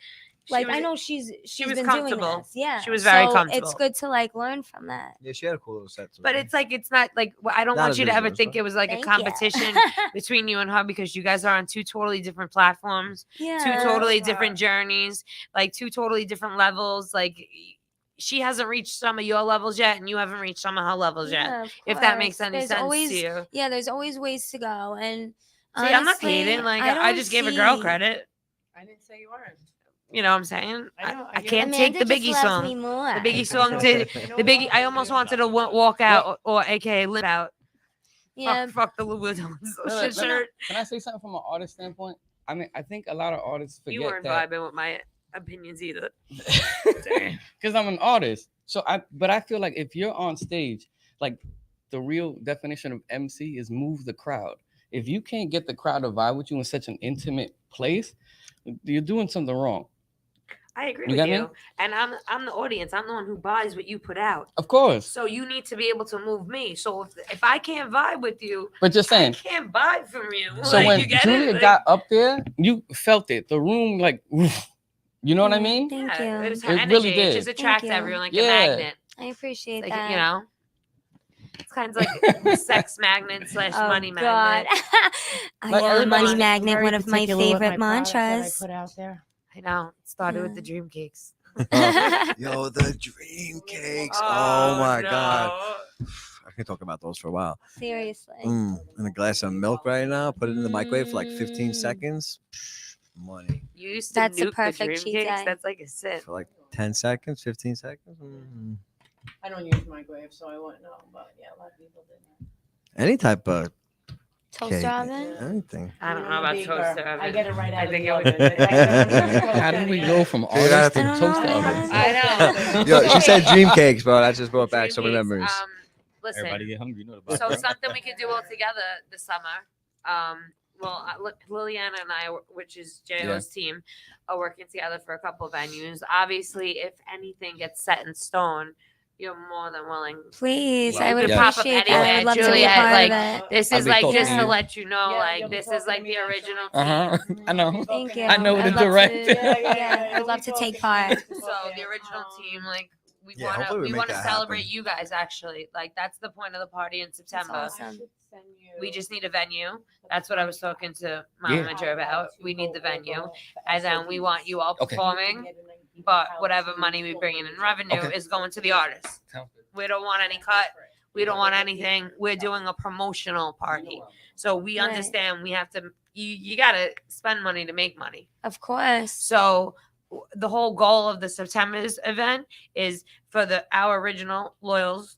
Like was- I know she's was been doing comfortable. this. Yeah. She was very so comfortable. It's good to like learn from that. Yeah, she had a cool little set. But it's like it's not like I don't Not want as you big to as ever yours, think but- it was like Thank a competition you. between you and her, because you guys are on two totally different platforms, Yeah. two totally different journeys, like two totally different levels. Like she hasn't reached some of your levels yet, and you haven't reached some of her levels yet. Yeah, of If that makes course. any There's sense always, to you. Yeah, there's always ways to go. And See, I'm not honestly, hating. Like I don't just gave a girl see- credit. I didn't say you weren't. You know what I'm saying? I know, I I get can't it. take the Amanda just Biggie loves song. me more. The Biggie song did. The Biggie. I almost wanted to walk out, or AKA limp out. Yeah. Fuck the Louis shirt. Can I say something from an artist standpoint? I mean, I think a lot of artists forget You weren't that vibing with my opinions either. because I'm an artist. So but I feel like if you're on stage, like the real definition of MC is move the crowd. If you can't get the crowd to vibe with you in such an intimate place, you're doing something wrong. I agree You with got you. me? And I'm the audience. I'm the one who buys what you put out. Of course. So you need to be able to move me. So if I can't vibe with you, But just I saying. can't buy from you. So Like, when you get Julia it? Like, got up there, you felt it. The room, like, oof. You know what I mean? Thank yeah, you. It, was her It energy. really It did. just attracts you. everyone like Yeah. a magnet. I appreciate Like, that. you know, it's kind of like a sex magnet / money God. magnet. I Like, am a everybody- money magnet, Very one of my particular with favorite my product that mantras. I put out there. I know. It started with Yeah. the dream cakes. Yo, the dream cakes. Oh my god. I can talk about those for a while. Seriously. And a glass of milk right now. Put it in the microwave for like 15 Mm. seconds. Money. You used to That's a nuke perfect the dream cheat cakes. day. That's like a sip. For like 10 seconds, 15 seconds. Mm. I don't use microwave, so I wouldn't know. But yeah, a lot of people did. Any type of Toaster cake. oven? Anything. I don't know about toaster oven. I get it right out I of think the it would. oven. How did we go from Figure it out. artist to I don't toaster know, oven? man. I know. Yo, she said dream cakes, bro. That just brought back so many Dream cakes, memories. Listen, Everybody get hungry, you know the so vibe. something we could do all together this summer. Well, Liliana and I, which is JO's team, are working together for a couple of venues. Obviously, if anything gets set in stone, you're more than willing. Please, Wow. I would Yeah. Pop up appreciate that. I anywhere, would love to be a Juliet, part like, of it. This I'll is be like talking just to to you. let you know, Yeah, like you'll be this is talking like to the me after. original Uh-huh. team. I know. Thank you. I know I'd the love to- director. Yeah, I'd love to take part. So the original team, like we Yeah, want hopefully we to make want to that celebrate happen. you guys. Actually, like that's the point of the party in September. awesome. We just need a venue. That's what I was talking to my manager about. We need the venue, and then we want you all Okay. performing. But whatever money we bring in revenue Okay. is going to the artists. Sounds good. We don't want any cut. We don't want anything. We're doing a promotional party. So we Right. understand we have to, you got to spend money to make money. Of course. So the whole goal of the September's event is for our original loyals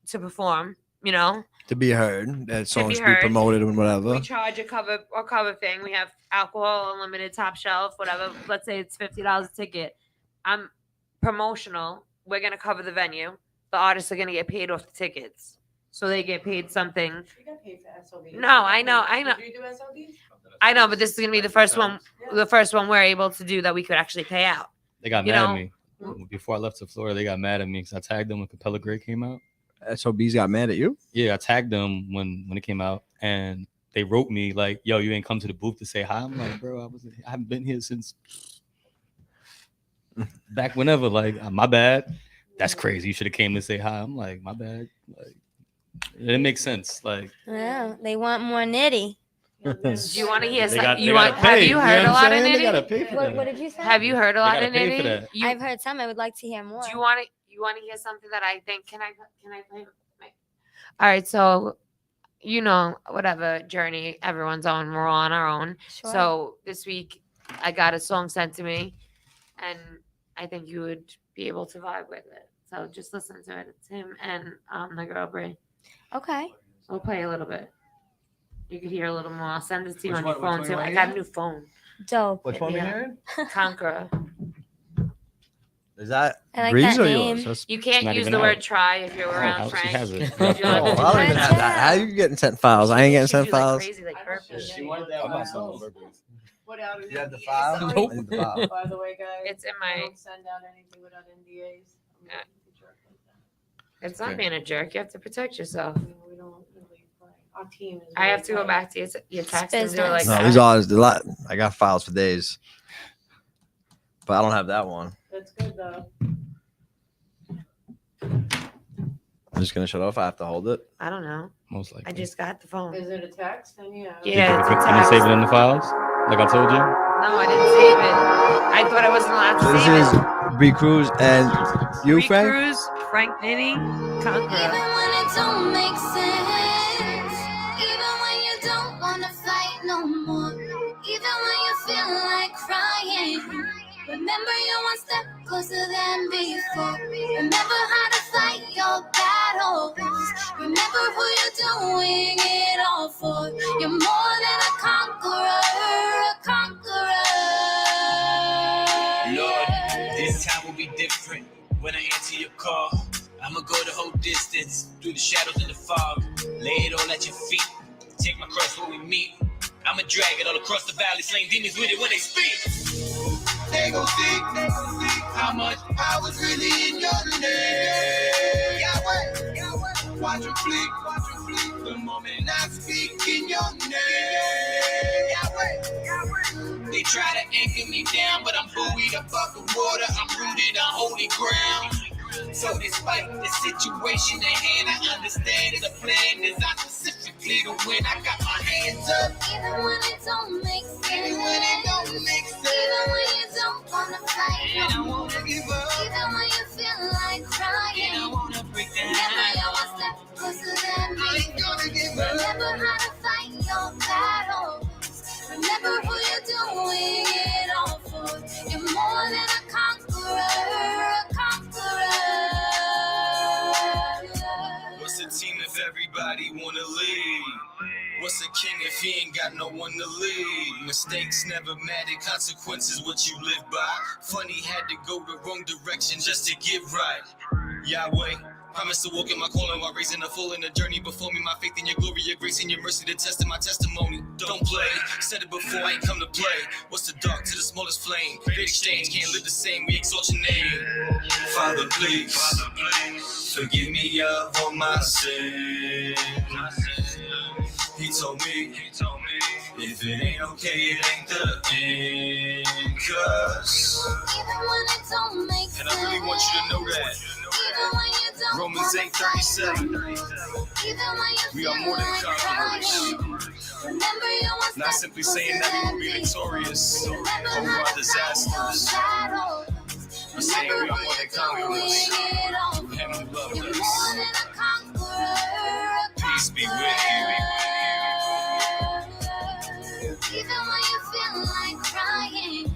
to perform, you know. To be heard, that songs be heard. promoted and whatever. We charge a cover thing. We have alcohol, unlimited, top shelf, whatever. Let's say it's $50 a ticket. I'm promotional. We're gonna cover the venue. The artists are gonna get paid off the tickets, so they get paid something. You got paid for SOBs. No, I know. Did you do SOBs? I know, but this is gonna be the first one. The first one we're able to do that we could actually pay out. They got You mad know? at me before I left to Florida. They got mad at me because I tagged them when Capella Gray came out. SOBs got mad at you? Yeah, I tagged them when it came out, and they wrote me like, "Yo, you ain't come to the booth to say hi." I'm like, "Bro, I haven't been here since back whenever." Like, my bad. That's crazy. You should have came to say hi. I'm like, my bad. Like, it didn't make sense. Like, Yeah, they want more nitty. Do you want to hear? they got, You they want? gotta pay. Have you heard a lot of They gotta nitty? pay for What that. did you say? Have you heard a They lot gotta of pay for nitty? that. You, I've heard some. I would like to hear more. do you want to? You want to hear something that I think? Can I play? All right, so you know, whatever journey everyone's on, we're on our own. Sure. So this week, I got a song sent to me, and I think you would be able to vibe with it. So just listen to it. It's him and the girl Brie. Okay. We'll play a little bit. You can hear a little more. I'll send it to you Which on your one- phone which too. one I you got a want new phone, Dope. Which one we Yeah. hearing? Conqueror. Is that I like Breeze that or name. yours? That's- You can't not use even the out. word try if you're Oh, around she Frank. has it. If you're like- Oh, I don't even have that. How you getting sent files? I ain't getting She sent do like files. crazy, like purpose. She wanted that I'm not one. selling on purpose. What out You have the NDAs? file? Sorry. I need the file. By the way, guys, It's in I my. don't send out anything without NDAs. I'm Yeah. not a jerk like that. It's not being a jerk. You have to protect yourself. We don't really play. Our team is. I have to really go tight. back to your text and do it like business. No, that. these are a lot. I got files for days, but I don't have that one. That's good though. I'm just gonna shut off. I have to hold it. I don't know. Most likely. I just got the phone. Is it a text? Then yeah. Yeah, it's a You can text. save it in the files, like I told you. No, I didn't save it. I thought I wasn't allowed So to this save is it. Bree Cruz and you, Free Frank. Cruz, Frank Nitty, Conqueror. Even when it don't make sense, even when you don't wanna fight no more, even when you feel like crying, remember you're one step closer than before. Remember how to fight your battles. Remember who you're doing it all for. You're more than a conqueror, a conqueror. Lord, this time will be different when I answer your call. I'ma go the whole distance through the shadows and the fog. Lay it all at your feet. Take my cross where we meet. I'ma drag it all across the valley, slaying demons with it when they speak. They gon' see how much power's really in your name. Yahweh, watch them flee. The moment I speak in your name. Yahweh. They try to anchor me down, but I'm buoyed above the water. I'm rooted on holy ground. So despite the situation at hand, I understand it's a plan designed specifically to win. I got my hands up. Even when it don't make sense, Even when it don't make sense. even when you don't wanna fight And I no more, wanna give up. even when you feel like And I crying, wanna break remember you're down. one step closer than I ain't before. gonna give up. Remember how to fight your battles. Remember who you're doing it all for. You're more than a conqueror, a conqueror. What's a team if everybody wanna lead? What's a king if he ain't got no one to lead? Mistakes never matter, consequences what you live by. Funny had to go the wrong direction just to get right. Yahweh, promise to walk in my calling while raising the full in the journey before me. My faith in your glory, your grace and your mercy to test in my testimony. Don't play, said it before, I ain't come to play. What's the dark to the smallest flame? Great exchange, can't live the same, we exalt your name. Father, please, forgive me of all my sins. He told me, If it ain't okay, it ain't the end. Cause, Even when it don't make sense. and I really want you to know that. Even when you don't Romans 8:37. Even when you We are more than conquerors. Remember you once Not simply saying that we will be victorious over our disasters. But saying we are more than conquerors through him who loved us. Peace be with you. Even when you feel like crying,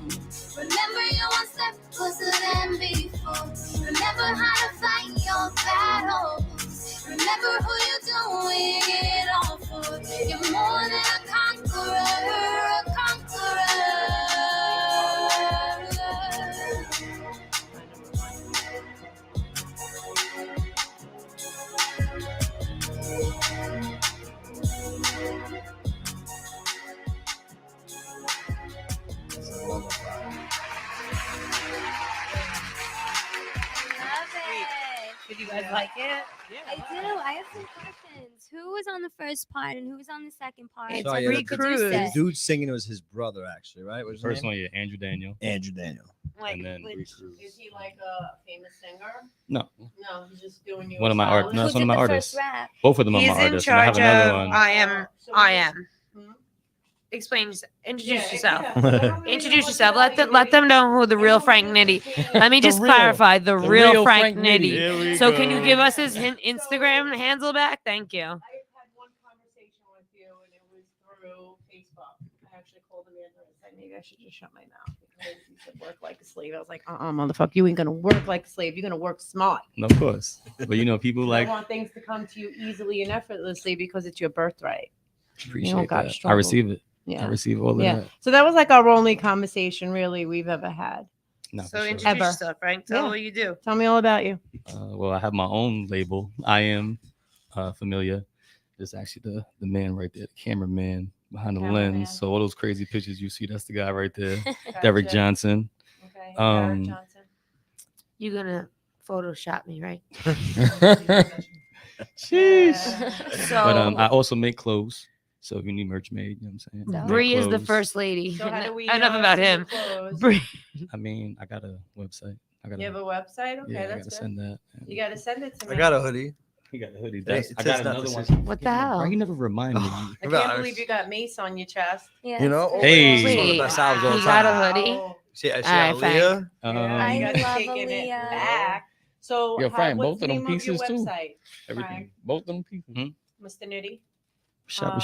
remember you're one step closer than before. Remember how to fight your battles. Remember who you're doing it all for. You're more than a conqueror, a conqueror. Did you guys like it? I do. I have some questions. Who was on the first part and who was on the second part? It's So, a yeah, Greek the cruise. The dude singing was his brother, actually, right? What was his First name? one, yeah, Andrew Daniel. Andrew Daniel. Like, And then which- Is he like a famous singer? No, No, he's just doing you. One a of my solid. art- no, Who it's one did of my the artists. first rap? both of them are He's my in artists. And I have charge another of one. I am. Hmm? Explain. Introduce Yeah, yourself. yeah, so I don't really Introduce know yourself. much about Let you, them know who the real really. Frank Nitty. Let me The just real- clarify the the real real Frank Frank Nitty. Nitty. Here we So go. can you give us his Instagram handle back? Thank you. I had one conversation with you, and it was through Facebook. I actually called him in and said, maybe I should just shut my mouth because he said work like a slave. I was like, motherfucker, you ain't gonna work like a slave. You're gonna work smart. No, of course. But you know, people I like want things to come to you easily and effortlessly because it's your birthright. appreciate gotta that. I struggle. receive it. I Yeah. receive all of Yeah. that. So that was like our only conversation really we've ever had. No, So for sure. introduce Ever. yourself, Frank. Tell Yeah. what you do. Tell me all about you. Well, I have my own label. I am familiar. There's actually the man right there, the cameraman behind the Cameraman. lens. So all those crazy pictures you see, that's the guy right there, Derek Gotcha. Johnson. Okay. Um, Derek Johnson. You're gonna Photoshop me, right? Sheesh. So But I also make clothes. So if you need merch made, you know what I'm saying? Make Bree is the clothes. first lady. So how do we Enough about see your him. clothes? Bree. I mean, I got a website. I got You have a website? Okay, yeah, I that's gotta good. send that. You got to send it to me. I got a hoodie. You got a hoodie. Hey, That's, it I says got not another to one. say- What the hell? Why you never remind me? I About can't us. believe you got mace on your chest. Yeah, You know? that's Hey. It's one of the best albums of all He got a time. hoodie. Wow. See, All right, Aaliyah. Yeah, you I guys are love taking it Aaliyah. back. So, Yo, Frank, what's both the of them name of your pieces, too. website, Everything. Both of them people. Mr. Nitty? Shop.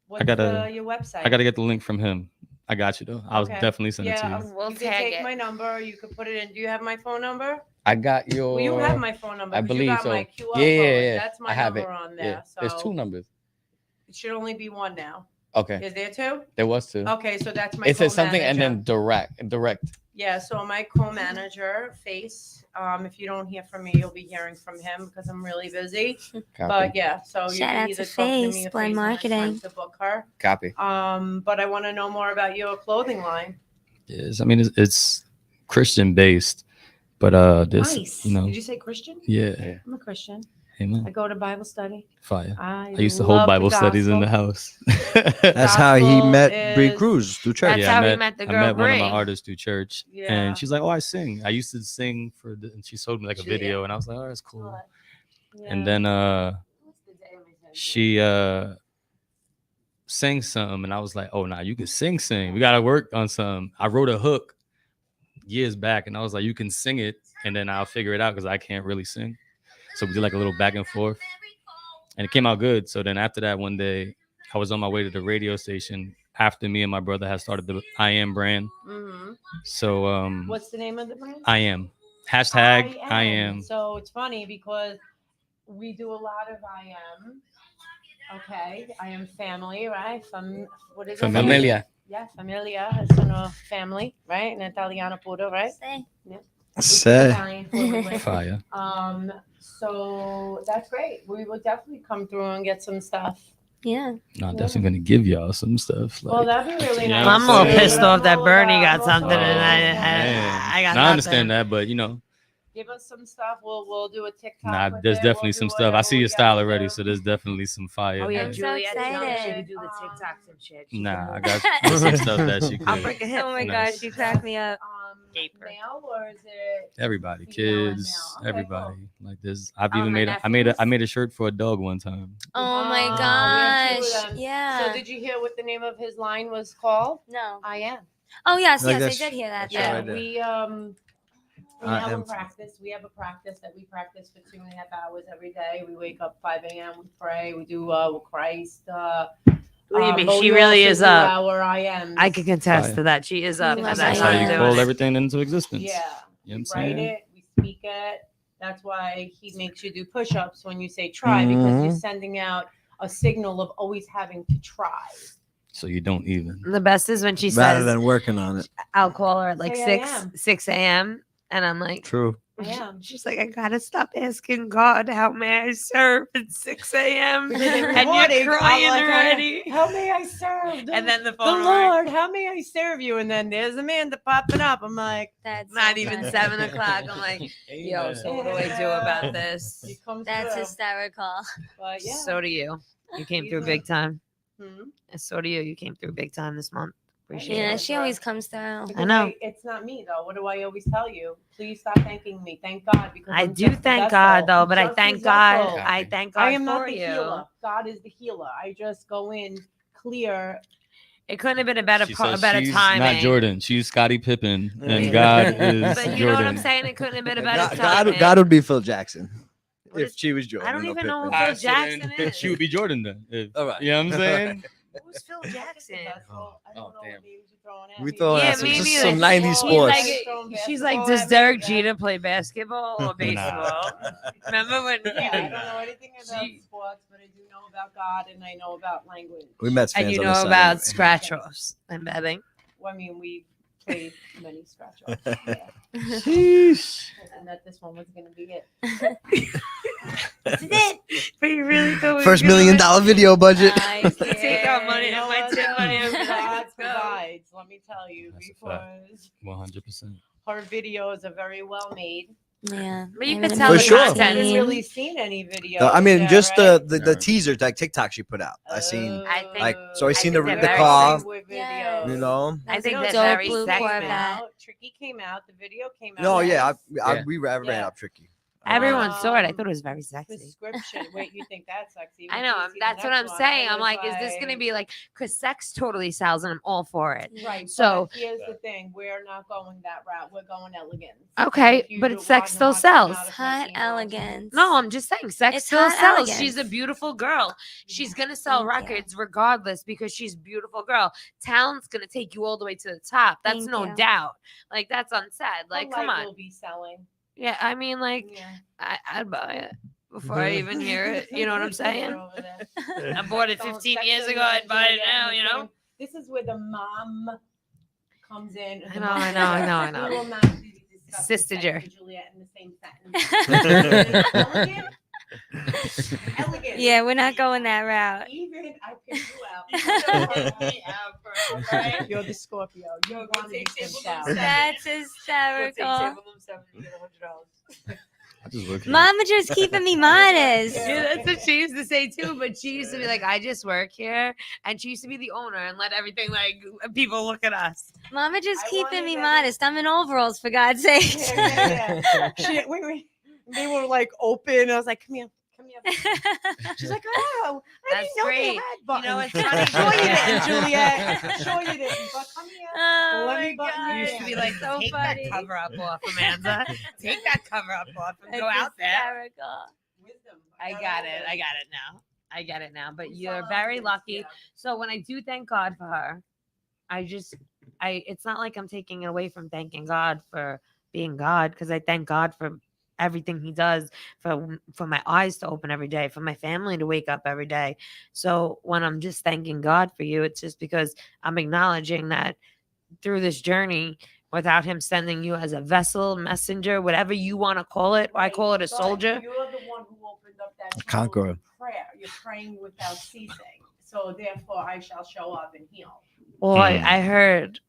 What's gotta- your website? I got to get the link from him. I got you though. I'll Okay. definitely send it to Yeah, you. We'll you can tag take it. my number. You could put it in. Do you have my phone number? I got your. Well, you have my phone number. I 'cause believe you got so. my QR Yeah, code. yeah, yeah. That's my I have number it. on there. Yeah. So There's two numbers. it should only be one now. Okay. Is there two? There was two. Okay, so that's my. It says something and co-manager. then direct. Yeah, so my co-manager, Face. If you don't hear from me, you'll be hearing from him because I'm really busy. Copy. But yeah, so you Shout can out either to talk to Face, me or Blend Face Marketing. wants to book her. Copy. But I want to know more about your clothing line. Yes, I mean it's Christian based, but this Nice. you know Did you say Christian? yeah, I'm a Christian. amen. I go to Bible study. Fire. I I used to hold love the Bible studies in the gospel. house. That's how he Gospel met Bree is- Cruz through church. That's yeah, how I we met, met the I girl met one of my Bree. artists through church, Yeah. and she's like, "Oh, I sing. I used to sing for," and she showed me like a She- video, and I was like, "Oh, that's cool." Yeah. And then she sang something, and I was like, "Oh, nah, you can sing. We gotta work on some." I wrote a hook years back, and I was like, "You can sing it, and then I'll figure it out because I can't really sing." So we did like a little back and forth, and it came out good. So then after that, one day I was on my way to the radio station after me and my brother had started the I Am brand. Mhm. So What's the name of the brand? I Am hashtag I am. So it's funny because we do a lot of I am. Okay, I am family, right? What is it? Familia. Yeah, familia. It's a family, right? In Italiano puro, right? Say. Say. Italian fluently. Fire. So that's great. We will definitely come through and get some stuff. Yeah. No, I'm definitely gonna give y'all some stuff. Like, Well, that'd be really Yeah, nice. I'm a little Yeah. pissed off that Roll Bernie it got out. something and man. I got No, nothing. I understand that, but you know, Give us some stuff. We'll do a TikTok. Nah, with there's it. definitely We'll some do stuff. I whatever see we your style gotta already, do. so there's definitely some fire. Oh yeah, I'm so Juliet's young. She excited. could do the TikToks and shit. She Nah, can I move. got some stuff that she I'll could. break a hip. Oh my Nice. gosh, you cracked me up. Gaper. Male or is it? Everybody, Female and kids, male. Okay, everybody. cool. Like this. I've Oh, even my I made a shirt for a dog one time. Oh my we have two of gosh. them. Yeah. So did you hear what the name of his line was called? No. I am. Oh yes, Like yes, I this. did hear that. Yeah, though. right there. We I have a am. practice. We have a practice that we practice for 2.5 hours every day. We wake up 5 a.m. We pray. We do Christ. Believe me, but she we really also is do up. Our I am. I can contest Fire. to that. She is up. Love And my that's That's how I you am. call everything into existence. Yeah. You know what I'm We saying? write it. We speak it. That's why he makes you do push-ups when you say try, because you're sending out a signal of always having to try. So you don't even. The best is when she Rather says, than working on it. I'll call her at like Say I 6 am. 6 a.m. And I'm like, True. I am. she's like, I gotta stop asking God, how may I serve at 6 a.m. Because every and morning, you're I'm crying like, already. How may I serve? And then the the phone will ring. Lord, how may I serve you? And then there's Amanda popping up. I'm like, That's Not so even funny. 7 o'clock. I'm like, yo, so what do I do about this? he comes That's through. hysterical. But yeah. So do you. You came through He's big time. Hmm? And so do you. You came through big time this month. Appreciate Yeah, it. she always comes through. Because know. it's not me though. What do I always tell you? Please stop thanking me. Thank God, because I I'm do just a thank vessel. God though, I'm but I just a thank God. vessel. I thank God I am for not the you. healer. God is the healer. I just go in clear. It couldn't have been a better She a says better she's timing. not Jordan. She's Scottie Pippen, and Yeah. God is But you know what I'm Jordan. saying? It couldn't have been a better God, timing. God would be Phil Jackson What if is- she was Jordan. I don't or even know who Pippen. Phil So then Jackson is. She would be Jordan then. If- All right. You know what I'm saying? Who's Phil Jackson? I don't Oh, know what damn. names you're throwing at We me. throwing Yeah, out some, me just neither. some 90s She's sports. She's like, Throw does at me, Derek yeah. Jeter play basketball or baseball? Remember when? Yeah, I don't know anything about Gee. sports, but I do know about God and I know about language. We Mets fans And you on the know side about anyway. scratch offs and betting. Well, I mean, we played many scratch offs. Yeah. Sheesh. And that this one was going to be it. That's it. But you really thought we were First $1 gonna million win? video budget. I Take our money You know and my what, tip though? money. and be like, God let's go. provides, let me tell you, That's a fact. because 100%. her videos are very well made. Yeah. But you I could haven't tell For the even sure. I content. haven't seen- really seen any videos. I mean, yet, just right? the teasers, like TikTok she put out. I seen, I think- like, so I seen the think the they're car, very Yes. you know. I think You know, they're Dope very blue sexy. Corvette. Tricky came out. The video came out. No, yeah, Yeah. we ran Yeah. up Tricky. Everyone saw it. I thought it was very sexy. Description. Wait, you think that's sexy? I Wait know. till you see the That's what next I'm one. saying. It I'm was like, is this going to be like, because sex totally sells and I'm all for it. Right. So- So here's the thing: we're not going that route. We're going elegance. Okay, If you but do it's sex one, still watch them sells. out of Hot 19 hours. elegance. No, I'm just saying sex It's still hot sells. elegance. She's a beautiful girl. She's going to sell Thank you. records regardless because she's a beautiful girl. Talent's going to take you all the way to the top. That's Thank no you. doubt. Like, that's unsaid. Her Like, come light on. will be selling. Yeah, I mean, like, Yeah. I'd buy it before I even hear it. You know what I'm saying? Over there. I bought it Don't 15 sex years them ago. I'd and buy it Juliet now, in the you know? same- This is where the mom comes in. and I the know, mom I know, I know, I says, know. "We will not be discussing Sistager. sex and Juliet in the same sentence." Elegant? Elegant. Yeah, we're not going that route. Even I picked you out. Right? You're the Scorpio. You want to be picked out. That's hysterical. I just work here. Mama just keeping me modest. Yeah, that's what she used to say too. But she used to be like, I just work here. And she used to be the owner and let everything, like, people look at us. Mama just I keeping wanted me that- modest. I'm in overalls, for God's sake. Yeah. They were like open. I was like, come here. Come here. She's like, oh, I That's didn't know great. they had buttons. You know what's funny? Sure you Yeah. didn't, Juliet. Sure you didn't. But come here. Oh Let my me button God. you Used to be Yeah. like, so take funny. that cover up off, Amanda. Take that cover up off and go That's out there. hysterical. Wisdom. I got it. I got it now. I get it now. But We you're saw very this, lucky. yeah. So when I do thank God for her, it's not like I'm taking away from thanking God for being God, because I thank God for everything he does, for my eyes to open every day, for my family to wake up every day. So when I'm just thanking God for you, it's just because I'm acknowledging that through this journey, without him sending you as a vessel, messenger, whatever you want to call it, I call it a But soldier. You're the one who opened up that A channel conqueror. of prayer. You're praying without ceasing. So therefore, I shall show up and heal. Well, I heard.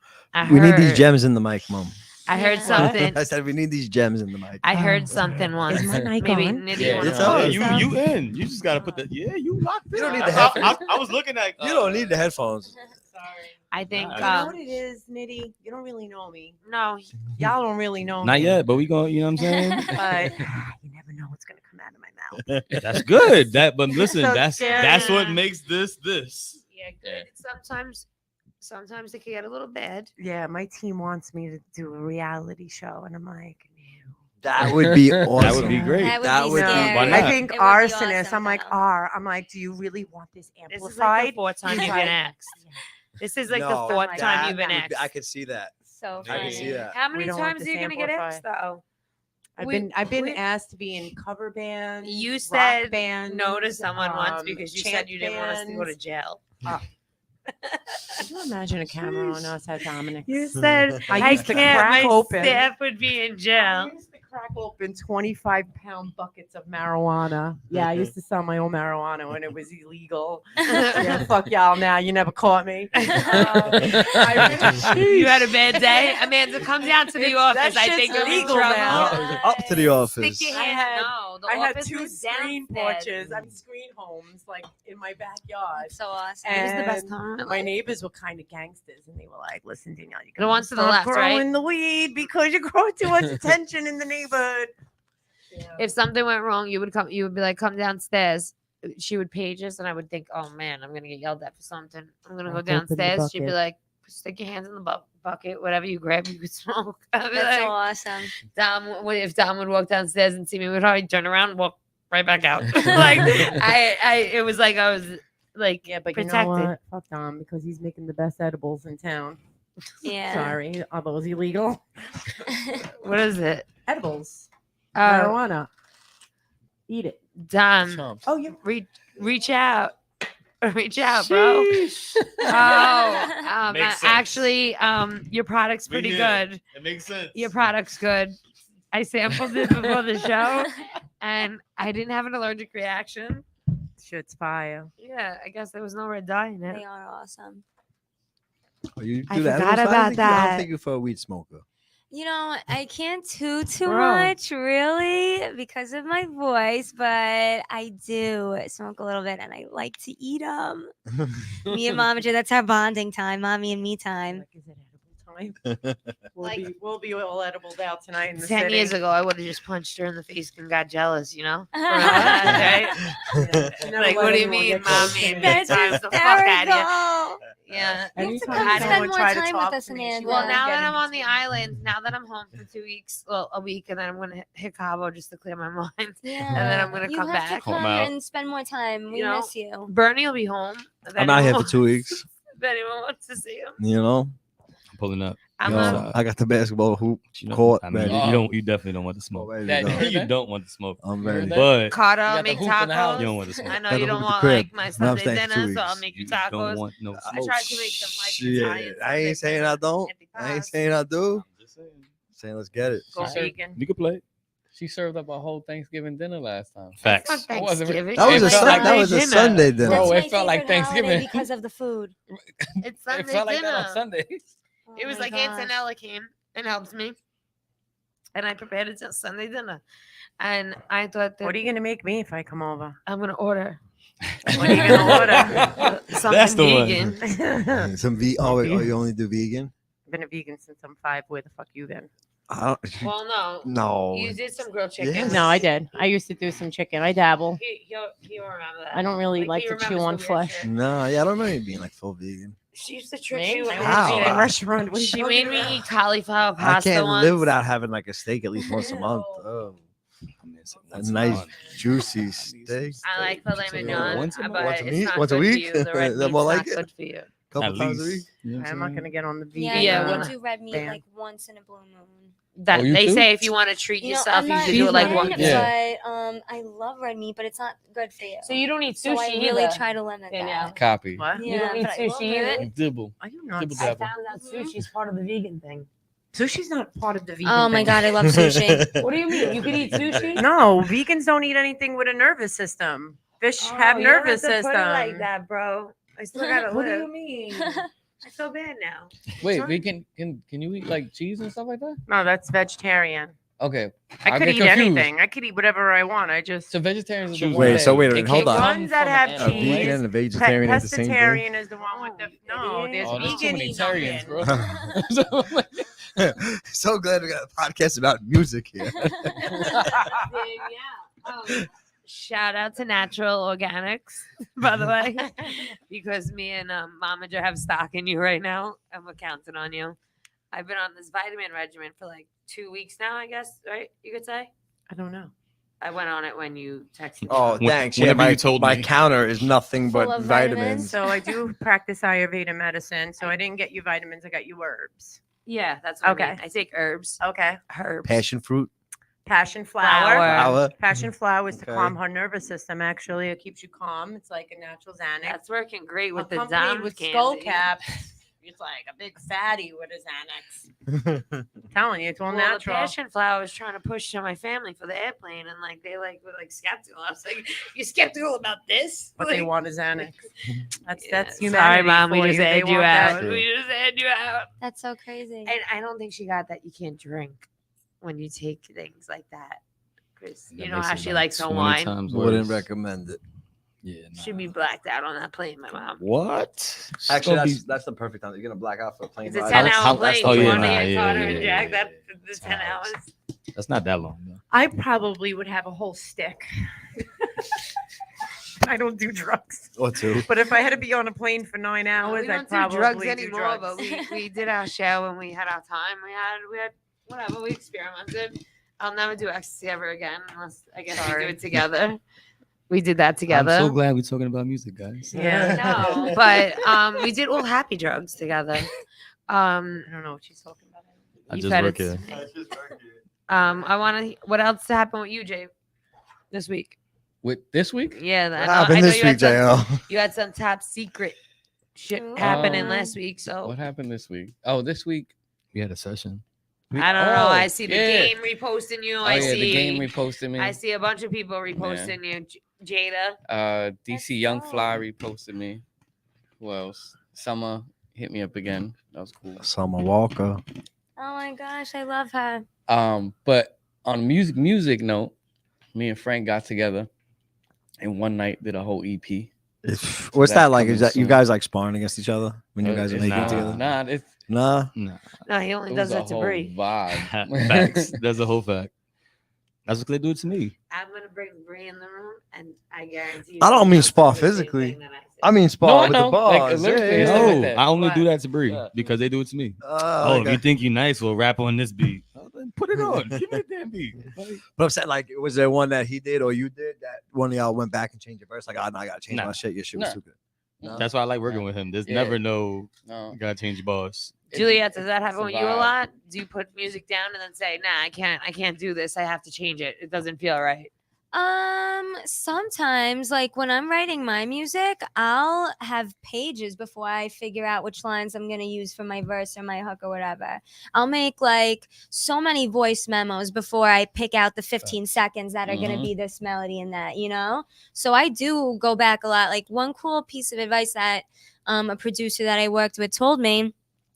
We need these gems in the mic, Mom. I heard Yeah. something. I said we need these gems in the mic. I heard something once. Is my mic Maybe on? Nitty Yeah, wanna it's talk on. to you yourself. you in. You just gotta put the you locked in. You don't need the I headphones. was looking at You don't need the headphones. Sorry. I think You You know what it is, Nitty? You don't really know me. no. Y'all don't really know not me. yet, but we going. You know what I'm saying? But you never know what's gonna come out of my mouth. That's good. But listen, So that's scary. what makes this. Yeah, good. Sometimes it can get a little bad. Yeah, my team wants me to do a reality show, and I'm like, no. That would be awesome. That would be great. That would That be would be- scary. why I not? think It would be arsonist. awesome, I'm like, though. I'm like, do you really want this This is like amplified? the fourth time He's you've been like, asked. This is like No, the fourth that time you've been would asked. be- I could see that. So I funny. can see that. How We many don't want times are this you gonna get amplified. asked though? I've been we- asked to be in cover bands. You rock said bands, no to someone once um, because you chant said you didn't want us to go to bands. jail. Could you imagine a camera on us at Dominic? You said I used to can't. crack My open. staff would be in I jail. used to crack open 25-pound buckets of marijuana. Yeah, I used to sell my own marijuana when it was illegal. Yeah, fuck y'all now. You never caught me. You had a bad day, Amanda. Come down to the That office. I shit's think you're in legal trouble. now. Up to the office. Stick your I hand. had- No, the I had office 2 is screen downstairs. porches. I mean, screen homes, like in my backyard. So awesome. It was the best And time. of my My life. neighbors were kind of gangsters, and they were like, "Listen, Danielle, you The ones to the left, right? growing the weed because you're growing too much attention in the neighborhood." Yeah. If something went wrong, you would come. You would be like, "Come downstairs." She would page us, and I would think, "Oh man, I'm gonna get yelled at for something. I'm gonna I'll go open the downstairs." She'd be bucket. like, "Stick your hands in the bucket. Whatever you grab, you could smoke." I'd be That's so like, awesome. If Dom would walk downstairs and see me, we'd probably turn around, and walk right back out. Like it was like I was like Yeah, but protected. you know what? Fuck Dom, because he's making the best edibles in town. Yeah. Sorry, are those illegal? What is it? Edibles, Oh, marijuana. Eat it. Dom, Chumps. Oh, you. reach out, reach out, bro. Oh, Makes sense. actually, your product's We pretty hear good. It makes sense. Your product's good. I sampled it before the show, and I didn't have an allergic reaction. Shit's fire. Yeah, I guess there was no red dye in it. They are awesome. Oh, you I do that? forgot I don't about think I that. don't think you for a weed smoker. You know, I can't toot too Bro. much, really, because of my voice, but I do smoke a little bit, and I like to eat them. Me and Mama J, that's our bonding time, mommy and me time. Like, is it edible time? We'll be all edibled out tonight in the 10 city. years ago, I would have just punched her in the face and got jealous, you know? That's Right? You never Like, let what do you anyone mean, get close mommy? to me. That's times the fuck out of you. hysterical. Yeah. You have to Anytime come someone spend more tried to time talk with us, to me, she Amanda. Well, wanted to now get that in I'm on the between. island, now that I'm home for 2 weeks, well, a week, and then I'm going to hit Cabo just to clear my mind. Yeah. I'm gonna you come have back. to come Home out. and spend more time. We You know? miss you. Bernie will be home. if I'm out here for anyone 2 weeks. If anyone wants to see him. You know, I'm pulling up. I'm Yo, on. I got the basketball hoop You know, court. I mean, ready. you don't. You definitely don't want to smoke. Ready to That- go. You don't want to smoke. I'm ready. that? But Carter, You I'll got the make hoop in the house. tacos. you don't want to smoke. I know Got you the don't hoop at the want crib. like my No, I'm Sunday staying for 2 dinner, so I'll weeks. make you You don't tacos. want no I smoke. tried to make them like Shit, Italian. I ain't saying I don't. I ain't saying I do. I'm just saying. Saying let's get it. Go She said- vegan. You could play. She served up a whole Thanksgiving dinner last time. Facts. Fuck I wasn't- Thanksgiving. That was It a felt that was a dinner. Sunday dinner. Bro, That's it my felt like favorite holiday Thanksgiving. because of the food. It's Sunday It felt like that on dinner. Sundays. Oh It was my like gosh. Antonella came and helped me, and I prepared it till Sunday dinner. And I thought that What are you gonna make me if I come over? I'm gonna order What are you gonna order? something That's the one. vegan. Some oh, you only do vegan? I've been a vegan since I'm 5. Where the fuck you been? I don't, Well, no, no. you did some grilled chicken. Yes. No, I did. I used to do some chicken. I dabble. He'll remember that. I don't really like he to chew remembers on the weird flesh. shit. No, yeah, I don't remember you being like full vegan. She used to trick Me? you. I with worked Wow. in a vegan. restaurant. What are you She talking made me about? eat cauliflower I pasta can't once. live without having like a steak at least once a month. Oh, a nice juicy steak. I like filet mignon, Once a but month. Once a it's week? not Once a good week? for you. The red Is that meat's more like not it? good for you. Couple At times a least. week. You know what I'm not gonna get on the vegan. Yeah, Yeah, I when only do red meat ban. like once in a blue moon. That Oh, you they too? say if you want to treat You know, yourself, I'm you not should do it like vegan, one. Yeah. but I love red meat, but it's not good for you. So you don't eat So I sushi really either. try to limit Danielle. that. Copy. What? You don't eat but I love sushi it. either? Dibble. Are you not? Dibble I dabble. found out sushi's part of the vegan thing. Sushi's not part of the vegan. Oh my thing. god, I love sushi. What do you mean? You could eat sushi? No, vegans don't eat anything with a nervous system. Fish have Oh, you don't nervous to put it system. like that, bro. I still gotta What do live. you mean? I feel bad now. Wait, we can you eat like cheese and stuff like that? No, that's vegetarian. Okay. I could get eat confused. anything. I could eat whatever I want. I just So vegetarians is the Choose one Wait, that so wait a it minute, hold can't on. come Ones that from have an A animal, cheese. right? vegan and a vegetarian is the same thing. Pescatarian is the one with the no. idiot. There's Oh, there's too vegan many eat Tarians, nothing. bro. So glad we got a podcast about music here. Shout out to Natural Organics, by the way, because me and Momager have stock in you right now, and we're counting on you. I've been on this vitamin regimen for like 2 weeks now, I guess, right? You could say. I don't know. I went on it when you texted me. Oh, When- thanks. Yeah, whenever my, you told my me. counter is nothing Full but of vitamins. vitamins. So I do practice Ayurveda medicine. So I didn't get you vitamins. I got you herbs. Yeah, that's what I mean. Okay. I take herbs, Okay. herbs. Passion fruit. Passion flower. Flower. Passion flower is to Okay. calm her nervous system. Actually, it keeps you calm. It's like a natural Xanax. That's working great with the Accompanied Dom with candy. skull caps. It's like a big fatty with a Xanax. I'm telling you, it's all Well, natural. the passion flower I was trying to push to my family for the airplane, and like they like were like skeptical. I was like, "You skeptical about this?" But like, they want a Xanax. That's yeah, humanity. sorry, mom. We for just you. They had you want that. out. We just had you out. That's so crazy. And I don't think she got that you can't drink when you take things like that. Because you That know makes how it she like likes her 20 wine. times Wouldn't worse. recommend it. Yeah, nah. She'd be blacked out on that plane, my mom. What? Actually, Gonna that's the perfect time. You're gonna black out for a plane It's a ride. 10-hour how- plane. oh, You yeah, want to nah, get yeah, Carter yeah, and yeah, Jack? yeah, That yeah. the It's 10 hard. hours. That's not that long. No. I probably would have a whole stick. I don't do drugs. Or two. But if I had to be on a plane for 9 hours, We I'd don't do probably drugs do anymore, drugs. but we did our show and we had our time. We had whatever, we experimented. I'll never do ecstasy ever again unless I guess we Sorry. do it together. We did that together. I'm so glad we're talking about music, guys. Yeah. No, but we did all happy drugs together. I don't know what she's talking about. I you just fed work it here. to me. I want to. What else happened with you, Jay, this week? With this week? Yeah, What I know happened this you week, had some, JL? you had some top secret shit Ooh. happening last week. So What happened this week? Oh, this week. We had a session. I don't know. I Oh, see the yeah. game reposting you. Oh, I yeah, see the game reposted me. I see a bunch of people reposting you. Jada. DC Young dope. Fly reposted me. Who else? Summer hit me up again. That was cool. Summer Walker. Oh my gosh, I love her. But on music note, me and Frank got together and one night did a whole EP. What's That's that like? coming Is that you soon. guys like sparring against each other when you guys are It's making it nah. together? Nah, it's Nah. Nah. No, he only it does was a that to whole Bree. vibe. Facts. That's a whole fact. That's what they do to me. I'm gonna bring Bree in the room, and I guarantee you. I don't she's mean gonna spar say the same physically. thing that I say. I mean No, spar I with the know. Like, bars. literally, yeah, it's yeah. stuff like No, that. I only What? do that to Bree Yeah. because they do it to me. Oh, If okay. you think you nice, we'll rap on this beat. Oh, then put it on. Give me the damn beat. Like, But I'm saying, like, was there one that he did or you did that one of y'all went back and changed your verse? Like, oh, no, I gotta change Nah. my shit. Your shit was Nah. too good. No. that's why I like working with him. There's Yeah. never no No. you gotta change your boss. Juliet, does that it's happen a with you a vibe. lot? Do you put music down and then say, "Nah, I can't do this. I have to change it. It doesn't feel right." Sometimes like when I'm writing my music, I'll have pages before I figure out which lines I'm gonna use for my verse or my hook or whatever. I'll make like so many voice memos before I pick out the 15 seconds that are gonna Mhm. be this melody and that, you know? So I do go back a lot. Like one cool piece of advice that a producer that I worked with told me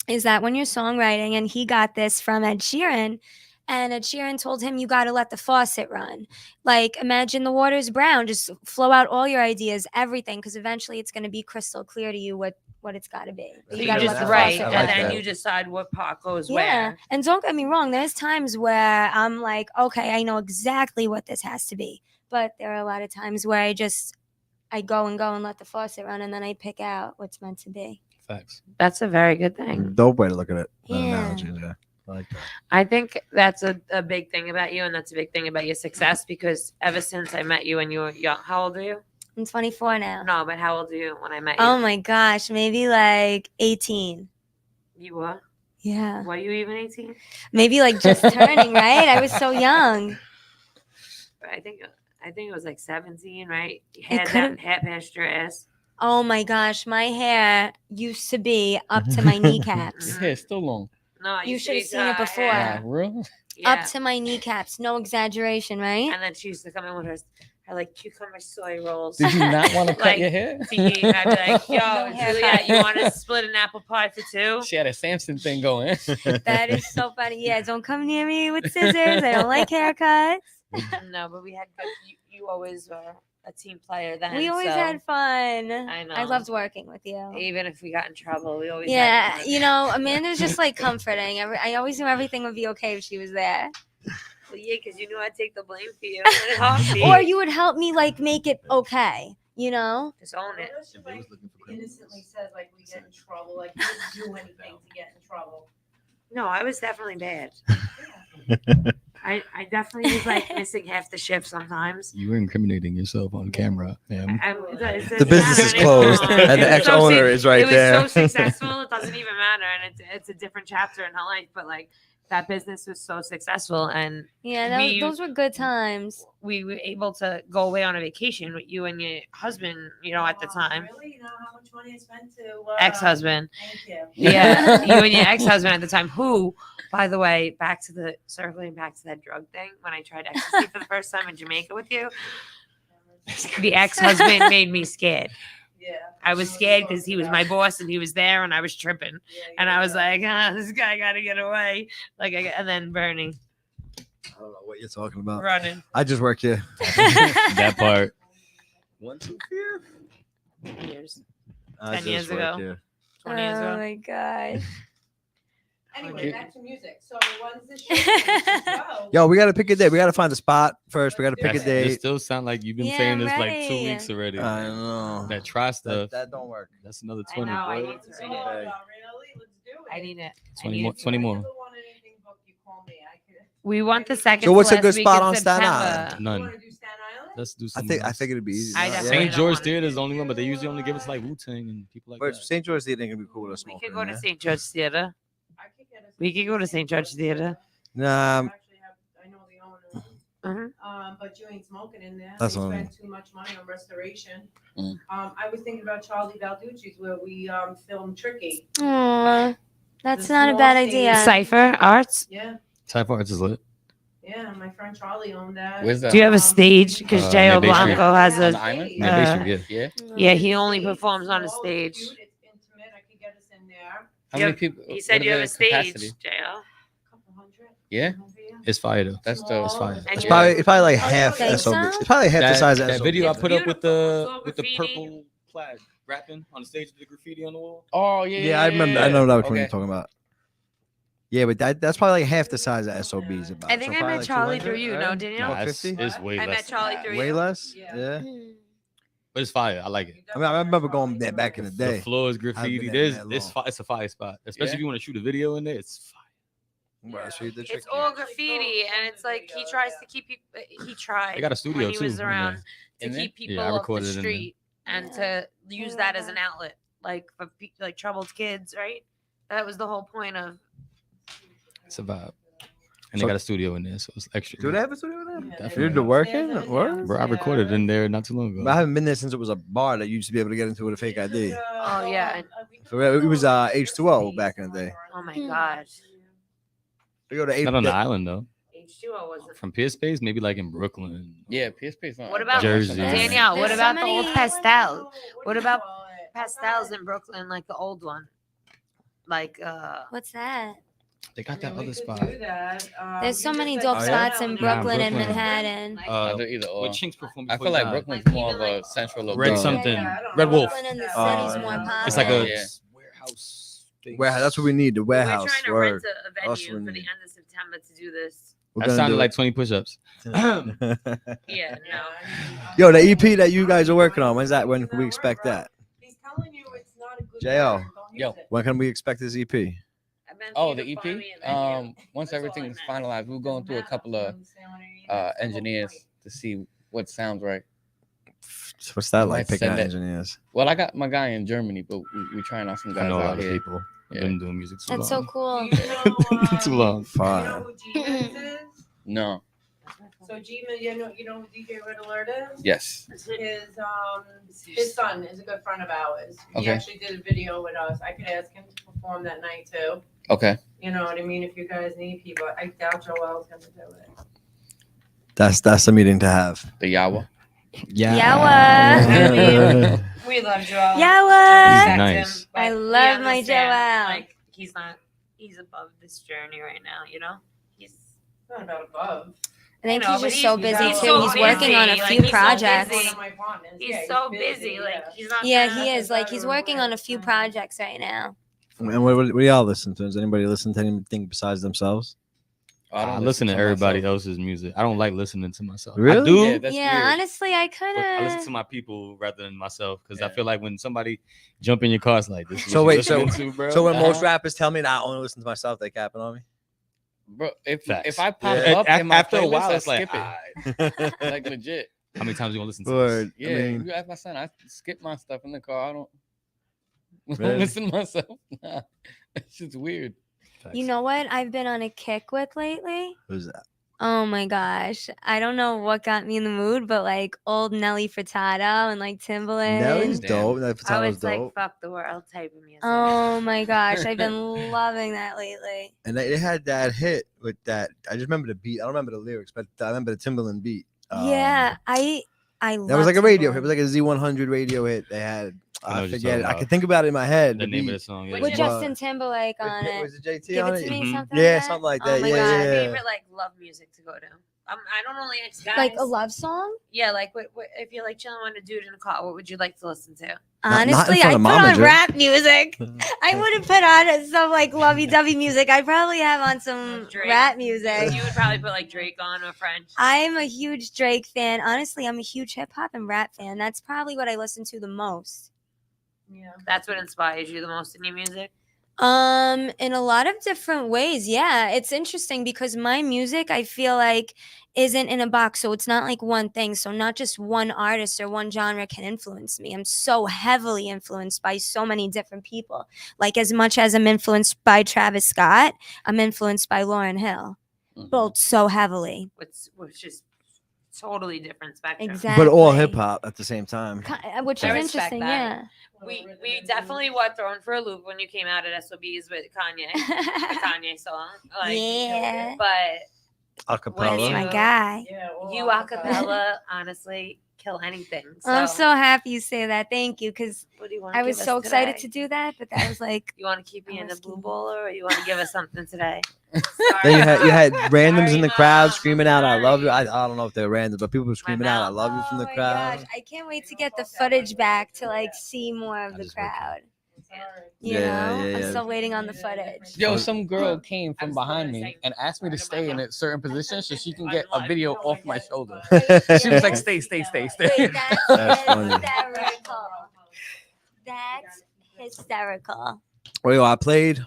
is that when you're songwriting, and he got this from Ed Sheeran, and Ed Sheeran told him, you got to let the faucet run. Like, imagine the water's brown. Just flow out all your ideas, everything, because eventually it's going to be crystal clear to you what it's got to be. So You you gotta just let the write, faucet and run. then that. you decide what part goes Yeah. where. And don't get me wrong, there's times where I'm like, okay, I know exactly what this has to be. But there are a lot of times where I go and let the faucet run, and then I pick out what's meant to be. Facts. That's a very good thing. Dope way to look at it. Yeah. Analogy, yeah. I like that. I think that's a big thing about you, and that's a big thing about your success, because ever since I met you and you were young, how old are you? I'm 24 now. No, but how old are you when I met you? Oh my gosh, maybe like 18. You were? Yeah. Were you even 18? Maybe like just turning, right? I was so young. I think it was like 17, right? Hair could've- past your ass. Oh my gosh, my hair used to be up to my kneecaps. His hair's still long. No, I You used to should have be seen it before. Nah, real? Yeah. Up to my kneecaps. No exaggeration, right? And then she used to come in with I like cucumber soy rolls. Did you not want to cut Like, your hair? to eat. I'd be like, yo, No Juliet, haircut. you want to split an apple pie for two? She had a Samson thing going. That is so funny. Yeah, don't come near me with scissors. I don't like haircuts. No, but we had good. You always were a team player then. We always so had fun. I know. I loved working with you. Even if we got in trouble, we always. Yeah, had fun. you know, Amanda's just like comforting. I always knew everything would be okay if she was there. Well, yeah, because you knew I'd take the blame for you. in a heartbeat. Or you would help me like make it okay, you know? Just own it. Innocently says like we get in trouble, like we didn't do anything to get in trouble. No, I was definitely bad. I definitely was like missing half the shift sometimes. You were incriminating yourself on camera, ma'am. The business is closed, and the ex-owner is right there. It was so successful, it doesn't even matter, and it's a different chapter in her life. But like that business was so successful, and Yeah, those were good times. we were able to go away on a vacation with you and your husband. You know, at the time, Really, you know how much money I spent to ex-husband. Thank you. Yeah, you and your ex-husband at the time. Who, by the way, circling back to that drug thing. When I tried ecstasy for the first time in Jamaica with you, the ex-husband made me scared. Yeah. I was scared because he was my boss and he was there and I was tripping. And I was like, this guy got to get away. And then Bernie I don't know what you're talking about. running. I just work here. That part. 1, 2, 3. Years. I 10 years just work ago. here. 20 years Oh ago. my god. Anyway, back to music. So when's the show? Yo, we gotta pick a day. We gotta find a spot first. We gotta pick a This day. still sound like you've been Yeah, saying I'm this like 2 ready. weeks already. I know. That try stuff. That don't work. That's another I 20. know, I boy. need to Oh, read it. really? Let's do it. I need it. 20 more. 20 more. We want the second. So what's a to good last week spot in on Staten September. Island? None. Want to do Staten Island? Let's do I something. think it'd be easy. I Yeah. definitely St. don't George wanna Theater do is the only one, but they usually only give us like Wu-Tang and people like But that. St. George Theater can be cool to We smoke. could in go to there. St. George Theater. We could go to St. George Theater. Nah, I know the owner. Mhm. But you ain't smoking in there. That's They all. spend too much money on restoration. Mm. I was thinking about Charlie Balducci's where we filmed Tricky. Aw, that's The not a small bad stage. idea. Cypher Arts. Yeah, Type Arts is lit. yeah. My friend Charlie owned that. Where's that? Do you have a stage? Because J.O. Maybe Street. Blanco has On the a. island? Yeah, Uh, Bay Street, yeah. Yeah. Yeah, he only performs on a Small, stage. It's cute, it's intimate. I could get us in there. How You many have- people? He said what you are have a the stage, capacity? J.O. Couple hundred. Yeah, It's fire though. that's dope. It's fine. And it's you- probably like Oh, half think SOB. so? It's probably half the size of That SOB. video I It's put up with beautiful. the It's all graffiti. purple flag rapping on the stage with the graffiti on the wall. Oh yeah. Yeah, I remember. I know that which one you're Okay. talking about. Yeah, but that's probably like half the size of SOB's about. I think So I probably met like Charlie 200, through you, right? no, didn't you? Nah, What, it's 50? way I less. met Charlie through Way you. less. Yeah. Yeah. But it's fire. I like it. I mean, I remember going there back in the The day. floor is been graffiti. there There's that it's long. it's a fire spot, especially Yeah. if you want to shoot a video in there. It's fire. Well, so you did trick It's all graffiti, and it's like he tries to keep people. He tried. They got a studio when he too. was in there. around to In there? keep people Yeah, I off the recorded it in there. street and to use that as an outlet, like for like troubled kids, right? That was the whole point of. It's a vibe. And So- they got a studio in there, so it's extra. Do they have a studio there? Definitely. You did the working? What? Bro, I recorded in there not too long ago. I haven't been there since it was a bar that you used to be able to get into with a fake ID. Oh, yeah. So it was H2O back in the day. Oh my god, We go to Not on the island though. H2O wasn't. From Pier Space, maybe like in Brooklyn. Yeah, PSP's not. What about Jersey. Danielle? What There's about so the old many- pastel? What about pastels in Brooklyn, like the old one? Like What's that? They got that other spot. There's so many dope Oh, yeah? spots in Nah, Brooklyn and Brooklyn. Manhattan. Either or. With Chinks performing. I feel like Brooklyn's more of a central Red location. something. Red Wolf. Brooklyn and the Oh, city's more yeah. popular. It's like a Yeah. warehouse. Space. Warehouse. That's what we need. The we're warehouse. trying to Word. rent a That's venue what for we the need. end of September to do this. We're That gonna sounded do like 20 push-ups. it. Yeah, no. Yo, the EP that you guys are working on. When's that? When can we expect that? He's telling you it's not a good J.O. word, don't use Yo. it. When can we expect this EP? I've been Oh, for the you to find EP. me a venue. Once That's all everything I is meant. finalized, we're going through a couple of engineers to see what sounds right. What's that I like? might Picking out send it. engineers. Well, I got my guy in Germany, but we trying out some I guys know a lot out of here. people. I've Yeah. been doing music too That's so long. cool. Do you know, Too long. Fine. You know who G-Mix is? No. So G-Man, you know who DJ Red Alert is? Yes. His son is a good friend of ours. He Okay. actually did a video with us. I could ask him to perform that night too. Okay. You know what I mean? If you guys need people, I doubt Joel's gonna do it. That's the meeting to have. The Yawa. Yeah. We love Joel. Yawa. He's nice. I love my Joel. Like he's above this journey right now. You know, he's Not about above. I think know, he's but just so busy he's too. so He's working on a busy, few like, he's so projects. busy. One of my partners. he's Yeah, so busy. Like yeah. he's not. Yeah, gonna- he is. Like he's working on a few projects right now. And what do y'all listen to? Does anybody listen to anything besides themselves? I don't listen to everybody myself. else's music. I don't like listening to myself. I Really? do. Yeah, that's Yeah, weird. honestly, I but I listen to kind my people rather than myself because I Yeah. feel like when somebody jump in your car, it's like this. Is So what you wait, so- listening to, bro. So when most Uh-huh. rappers tell me that I only listen to myself, they capping on me. Bro, if Facts. I pop Yeah. up in my after a playlist, while, I it's like, skip it. alright. Like legit. How many times you gonna listen to Word. this? Yeah, I mean, you ask my son, I skip my stuff in the car. I don't Really? listen to myself. Nah, it's just weird. Facts. You know what I've been on a kick with lately? who's that? Oh my gosh. I don't know what got me in the mood, but like old Nelly Furtado and like Timbaland. Nelly's Damn. dope. Nelly I Furtado's was like, dope. fuck the world type of music. Oh my gosh. I've been loving that lately. And they had that hit with that. I just remember the beat. I don't remember the lyrics, but I remember the Timbaland beat. Yeah, I love That was like a radio hit. It Timbaland. was like a Z100 radio hit. They had. I know I what you're forget it. talking I about. can think about it in my head. The name of beat. the song. Yeah. With What? Justin Timberlake on it. Was it JT Give on it to it? me, Mhm. something Yeah, like that. something like Oh that. my Yeah, gosh. yeah. Favorite like love music to go to. I don't only like guys. Like a love song? Yeah, like what if you're like chilling with a dude in a car, what would you like to listen to? Not in Honestly, front I of put Mama on Joe. rap music. I wouldn't put on some like lovey-dovey music. I'd probably have on some Drake. rap music. You would probably put like Drake on or French. I'm a huge Drake fan. Honestly, I'm a huge hip hop and rap fan. That's probably what I listen to the most. Yeah, that's what inspires you the most in your music. In a lot of different ways. Yeah, it's interesting because my music, I feel like, isn't in a box. So it's not like one thing. So not just one artist or one genre can influence me. I'm so heavily influenced by so many different people. Like as much as I'm influenced by Travis Scott, I'm influenced by Lauryn Hill. Mhm. Both so heavily. Which is totally different spectrum. Exactly. But all hip hop at the same time. Which I is respect interesting. that. Yeah. We definitely were thrown for a loop when you came out at SOBs with Kanye, the Kanye song. Like, Yeah. but Acapella. That's you- my guy. Yeah, all you acapella honestly kill anything. So, I'm so happy you say that. Thank you. Because what do you want? I was so excited to do that. But that was like, You want to keep me I'm in the asking blue you. bowler, or you want to give us something today? Then you had randoms Sorry, in the crowd Mom, screaming out, "I love you." I sorry. don't know if they're randoms, but people were screaming out, "I love you" from the oh my crowd. gosh. I can't wait to get the footage back to like see more of I the just work crowd. You Yeah, know? yeah, I'm yeah. still waiting on the footage. Yo, some girl came from behind me and asked me to stay in a certain position so she can get a video off my shoulder. She was like, stay. Wait, that's That's funny. hysterical. That's hysterical. Well, I played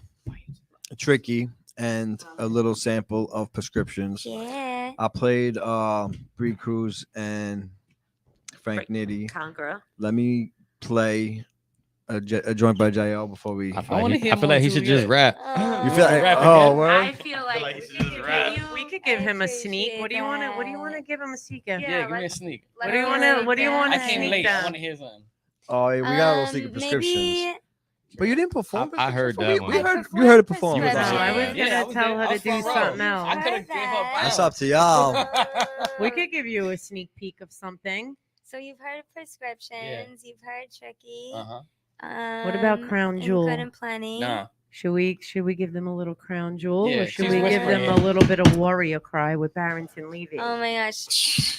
Tricky and a little sample of Prescriptions. Yeah. I played Bree Cruz and Frank Nitty. Conqueror. Let me play a joint by JL before we. I wanna feel hear like he more should too, just yeah. rap. You feel like, Rap oh, again? word? I feel like, like we he should could just rap. We could give him a sneak. appreciate What do you want to? What do you that. want to give him a sneak? Yeah, Yeah, give me a let's- sneak. What do you want to? What do you want I to came sneak late. I down? want to hear something. Oh, yeah, we got a little secret Prescriptions. Maybe But you didn't perform. I heard Prescriptions? that We one. heard, I you heard it performed perform. You was with on us. it. I was Yeah, gonna I was tell there. her I to was do front row. something I else. could have gave her That's power. up to y'all. We could give you a sneak peek of something. So you've heard of Prescriptions, you've heard Tricky. Uh-huh. What about Crown and Jewel? Good and Plenty. Nah. Should we give them a little Crown Jewel, Yeah, or should just we give whisper them it. a little bit of Warrior Cry with Barrington Levy? Oh my gosh.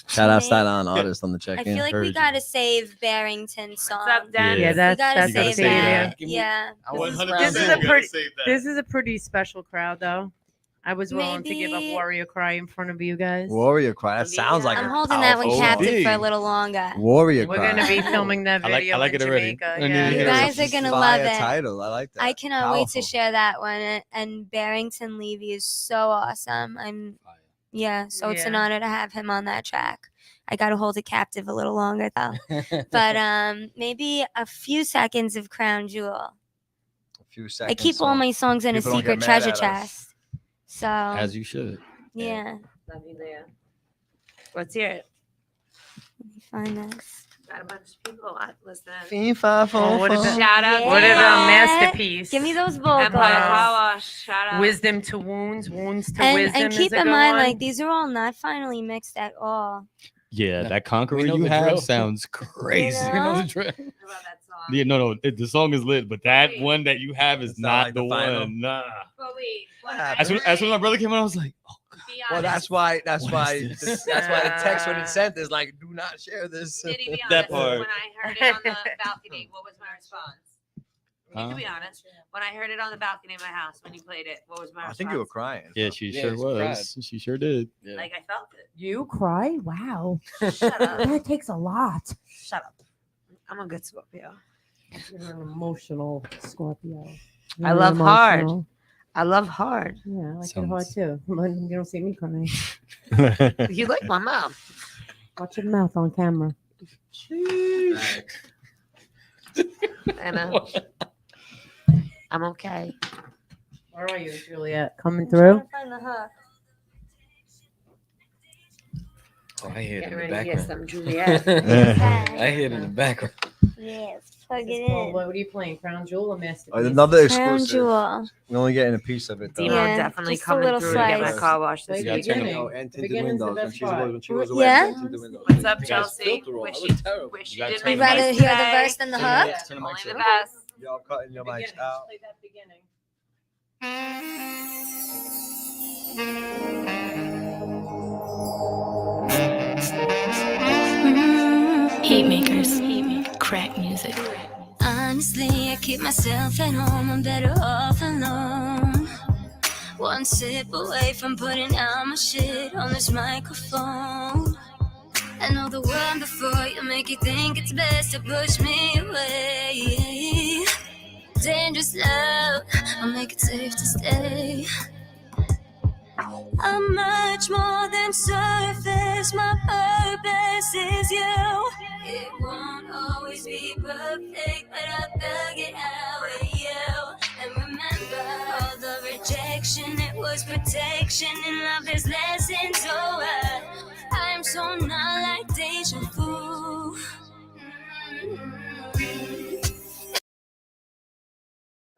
Shout out Maybe- Silent Artist on the I check-in. feel like Heard we you. gotta save Barrington's song. What's up, Dan? Yeah, Yeah. that's we gotta that's gotta save save that. that. Give me- Yeah. This is a pretty. This is a pretty special crowd, though. I was willing to give up Maybe- Warrior Cry in front of you guys. Warrior Cry. That sounds like I'm a holding that one powerful captive song. for a little longer. Warrior We're Cry. gonna be filming that I like- video I like in it already. Jamaica. I need to Yeah. hear You it. guys are gonna Fire love it. title. I like that. I cannot wait to Powerful. share that one. And Barrington Levy is so awesome. So it's an Yeah. honor to have him on that track. I gotta hold it captive a little longer though. But maybe a few seconds of Crown Jewel. A few seconds. I keep all so my songs in a people don't secret get mad treasure at us. chest. So As you should. yeah. Love you, Leah. Let's hear it. Let me find this. Got a bunch of people listening. Oh, what about- Shout out. What Yeah. about Masterpiece? Give me those vocals. Empire Car Wash. Shout out. Wisdom to Wounds, Wounds to And, Wisdom. and keep is a in good mind, one. like these are all not finally mixed at all. Yeah, No, that Conqueror know you the have drill. sounds crazy. You know the drill. What about that song? Yeah, no, the song is lit, but that Wait. one that you have is It's not not like the the final? one. Nah. But wait, what happened? As soon as my brother came on, I was like, oh, be Well, honest. that's why. That's What why. is this? That's why the text when it's sent is like, do not share this. Did he be That honest? part. When I heard it on the balcony, what was my response? You Huh? can be honest. When I heard it on the balcony of my house, when you played it, what was my I response? think you were crying. Yeah, she Yeah, sure she was. cried. She sure did. Yeah. Like I felt it. You cry? Wow. Shut up. That takes a lot. Shut up. I'm a good Scorpio. You're an emotional Scorpio. I Very love hard. emotional. I love hard. Yeah, I like it Sounds- hard too. You don't see me crying. You like my mouth. Watch your mouth on camera. And I'm okay. Where are you, Juliet? Coming through? Find the hook. Oh, I hear it Getting in the ready to get background. some Juliet. I hear it in the background. Yes, plug This it is called- in. what are you playing? Crown Jewel or Masterpiece? Another Crown exclusive. Jewel. We're only getting a piece of it though. Demo Yeah, definitely just a coming little through to get my slice. car washed this Play the Yeah, week. turn it beginning. And The tinted beginning's the windows. When best she was part. when she was Yeah? away, tinted windows. What's up, You guys Chelsea? filter all. Wish That you, was terrible. wish You you gotta did turn my You the rather mics face hear the today. verse than the Turn the hook? mics- turn the Only mics the up. best. Y'all cutting your The mics beginning. out. Play that beginning. Heat makers. Crack music. Honestly, I keep myself at home. I'm better off alone. One sip away from putting out my shit on this microphone. I know the word before you make you think it's best to push me away. Dangerous love, I'll make it safe to stay. I'm much more than surface, my purpose is you. It won't always be perfect, but I'll thug it out with you. And remember all the rejection, it was protection, and love is lesson. So I'm so not like deja vu.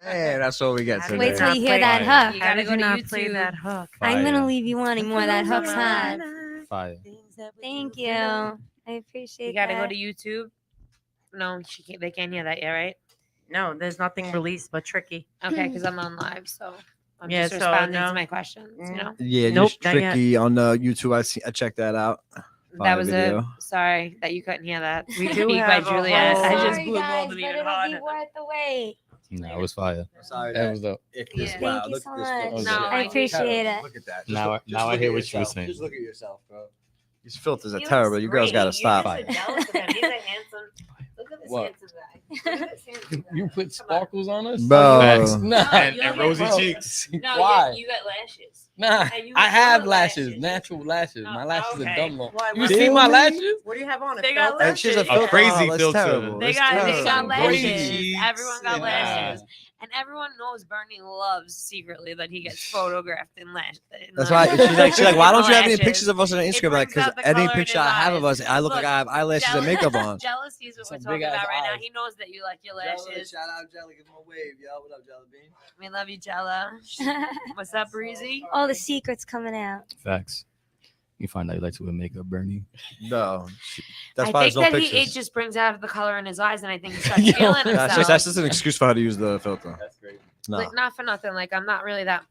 Hey, that's what we get today. Wait till you hear that hook. You gotta go to YouTube. hook? I'm Fire. gonna leave you wanting more. That hook's hot. Fire. Thank you. I appreciate You gotta that. go to YouTube. No, she can't. They can't hear that yet, right? No, there's nothing released but Tricky. Okay, because I'm on live, so I'm Yeah, just so responding no. to my questions. You know, Yeah, Nope, just not yet. tricky on the YouTube. I checked that out. that Fire was video. it. Sorry that you couldn't hear that. We do Speak have by a Juliet. whole- I just Sorry, blew guys, them but even it'll be harder. worth the wait. No, it was fire. Sorry, That was dope. if Yeah. this, Thank wow, you look so at this much. filter. No, I I appreciate it. Look at that. Now look- I look hear at what you were yourself. saying. Just look at yourself, bro. These filters are He terrible. looks You girls great. gotta You're stop. so jealous of him. He's a handsome. Look at this What? handsome guy. Look at this handsome guy. You put sparkles on us? Bro. Facts. Nah. And, you and don't rosy get- cheeks. No, Why? you got lashes. Nah, And you I look have good lashes, lashes. natural lashes. Oh, My lashes okay. are dumb long. What, You what see do my you lashes? What do you have on? They got filter? And she's a lashes. filter. crazy That's filter. terrible. They That's got terrible. lashes. Cheeks. Everyone got Yeah. lashes. And everyone knows Bernie loves secretly that he gets photographed in lashes. That's why she's like, why don't you have any lashes. pictures of us on It Instagram? Like, brings because out the any color in picture his I have of eyes. us, I look like I have eyelashes and makeup on. Jealousy is what Some we're talking big-ass about right now. eyes. He knows that you like your lashes. Shout out Jelly, give him a wave, yo. What up, Jelly Bean? We love you, Jella. What's up, Breezy? All the secrets coming out. Facts. You find out you like to wear makeup, Bernie. No, that's I why think there's no that pictures. it just brings out the color in his eyes, and I think he starts Yo, feeling himself. that's just an excuse for her to use the filter. That's great. No, Like, not for nothing. Like, I'm not really that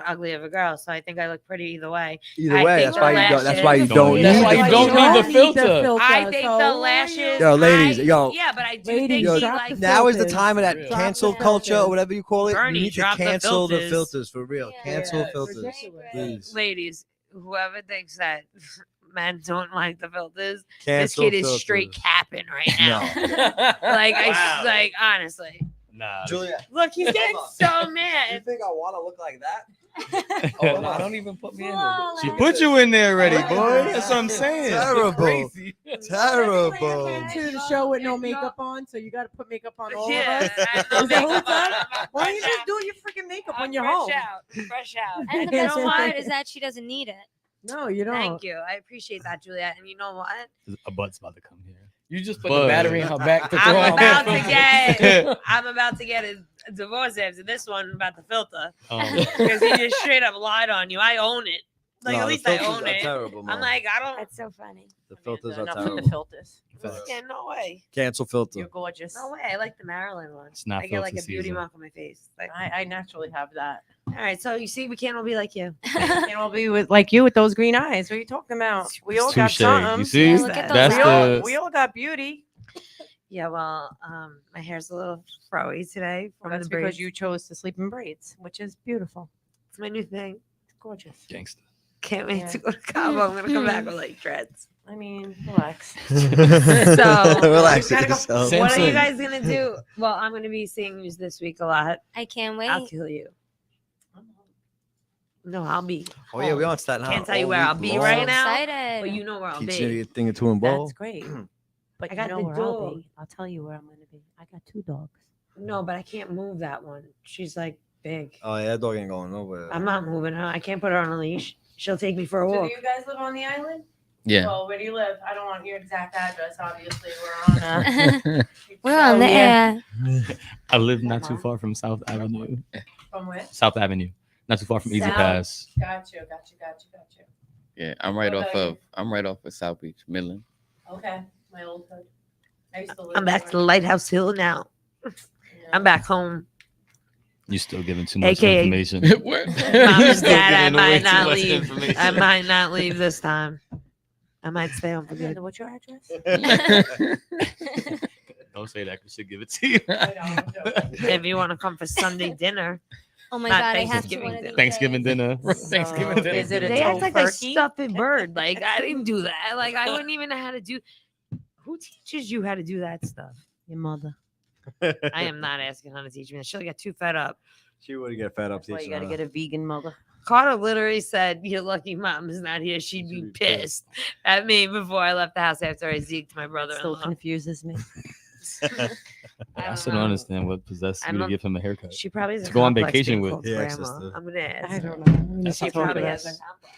ugly of a girl, so I think I look pretty either way. either I way, think that's the why you don't. That's why you lashes- don't That's need why the you don't filter. need the filter. I think so the why lashes. Yo, ladies, I- yo. Yeah, but I do Ladies, think Yo, he drop likes. the Now is the filters. time of that Drop cancel the culture filters. or whatever you call it. Bernie, you need to drop the cancel the filters. filters for real. Yeah. Cancel Yeah, filters, ridiculous. please. Ladies, whoever thinks that men don't like the filters, Cancel this kid is filters. straight capping right now. No, Like, Wow. like honestly, Nah. Julia, look, he's getting so mad. think I want to look like that? Oh, no, don't even put me in there. She put you in there already, boy. That's what I'm saying. Terrible. Crazy. Terrible. To the show with no makeup on, so you got to put makeup on all Yeah, of us. I know Is that what makeup it's like? on. I'm Why don't you fresh just out. do your freaking makeup I'm when you're fresh home? out. Fresh out. And the you best know part what? is that she doesn't need it. No, you don't. Thank you. I appreciate that, Juliet. And you know what? A butt's about to come here. You just put But- the battery in her back to throw I'm on about her to filter. get. I'm about to get a divorce after this one about the filter Um, because he just straight up lied on you. I own it. Like No, at the least I filters own are it. terrible, I'm Mom. like, I don't. That's so funny. The filters are Enough with terrible. the filters. Facts. Yeah, no way. Cancel filter. You're gorgeous. No way. I like the Maryland one. It's not I get like a filter beauty season. mark on my face. Like, I naturally have that. all right, so you see, we can't all be like you. And I'll be with like you with those green eyes. What are you talking about? We all got Touche. something. You see? Yeah, look at those That's eyes. We the all got beauty. Yeah, well, my hair's a little froey today from That's the because braids. you chose to sleep in braids, which is beautiful. It's my new thing. It's gorgeous. gangster. Can't wait Yeah. to go to Cabo. I'm gonna come back with like dreads. I mean, relax. Relax we gotta go- yourself. Same What are you thing. guys gonna do? Well, I'm gonna be seeing you this week a lot. I can't wait. I'll kill you. No, I'll be. Oh yeah, we on Staten Island. Can't tell you all where I'll week be long. right I'm now, excited. but you know where I'll Teaching be. you a thing or two in ball. That's great. But I you got know the where I'll dog. be. I'll tell you where I'm going to be. I got 2 dogs. No, but I can't move that one. She's like big. Oh yeah, that dog ain't going nowhere. I'm not moving her. I can't put her on a leash. She'll take me for a So walk. do you guys live on the island? Yeah. Well, where do you live? I don't want your exact address, obviously. We're on We're on the air. I live not too far from South Avenue. From where? South Avenue. Not too far from Easy South. Pass. Got you. Yeah, I'm right What off about of I'm right off of South Beach, Midland. Okay. My old hood. I used to live I'm back to there. Lighthouse Hill now. Yeah. I'm back home. You still giving too much AKA information. Where? Mom and Still Dad, I giving away might too not much leave. information. I might not leave this time. I might stay home for good. Amanda, what's your address? Don't say that. We should give it to you. I know, I'm joking. If you want to come for Sunday dinner, Oh my Not god, I have to Thanksgiving one of dinner. these Thanksgiving days. dinner. Thanksgiving So, dinner. is it a they act like I turkey? stuffed a bird. Like I didn't do that. Like I wouldn't even know how to do. Who teaches you how to do that stuff? Your mother. I am not asking her to teach me. She'll get too fed up. She would get fed up. That's why you teaching got to her. get a vegan mother. Carter literally said, "You're lucky mom's not here. She'd be pissed at me before I left the house after I zeked my Still brother-in-law." confuses me. I still don't understand what possessed I'm you to a- give him a haircut. She probably has a To go on complex vacation being with. called Yeah, grandma. sister. I'm gonna ask. I her. don't know. We need That's to She talk probably about has a this. complex.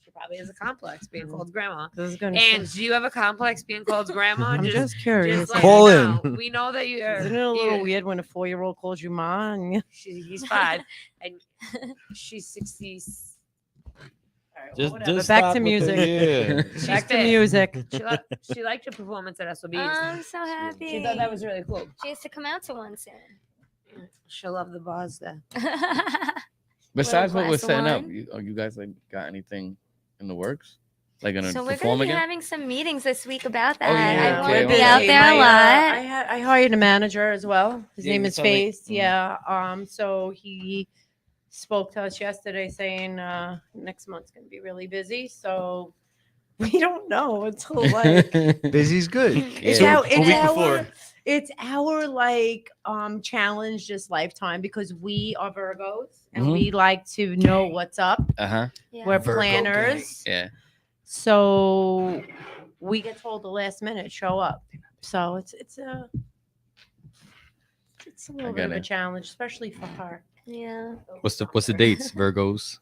She probably has a complex being called grandma. This is gonna And do you have a complex being called grandma? I'm just curious. let Call me in. know. We know that you're. Isn't it a little you- weird when a 4-year-old calls you ma? And He's 5, and she's 60. Just Back stop to with music. the- She's Back to fit. music. She liked your performance at SOBs. I'm so happy. She thought that was really cool. She has to come out to one soon. She'll love the bars there. Besides what we're glass of setting up, wine. you guys like got anything in the works? Like gonna So we're perform gonna be again? having some meetings this week about that. yeah, I okay, will be okay. out there a lot. I hired a manager as well. His Yeah, name you is told me. Face. Mhm. Yeah. So he spoke to us yesterday saying next month's gonna be really busy. So we don't know until like Busy's good. it's Yeah. our a week it's before. our it's our like challenge this lifetime because we are Virgos and Mhm. we like to know what's up. Uh-huh. Yeah. We're Virgo planners. Yeah. So we get told the last minute show up. So it's a little bit get of a it. challenge, especially for her. Yeah. What's the dates, Virgos?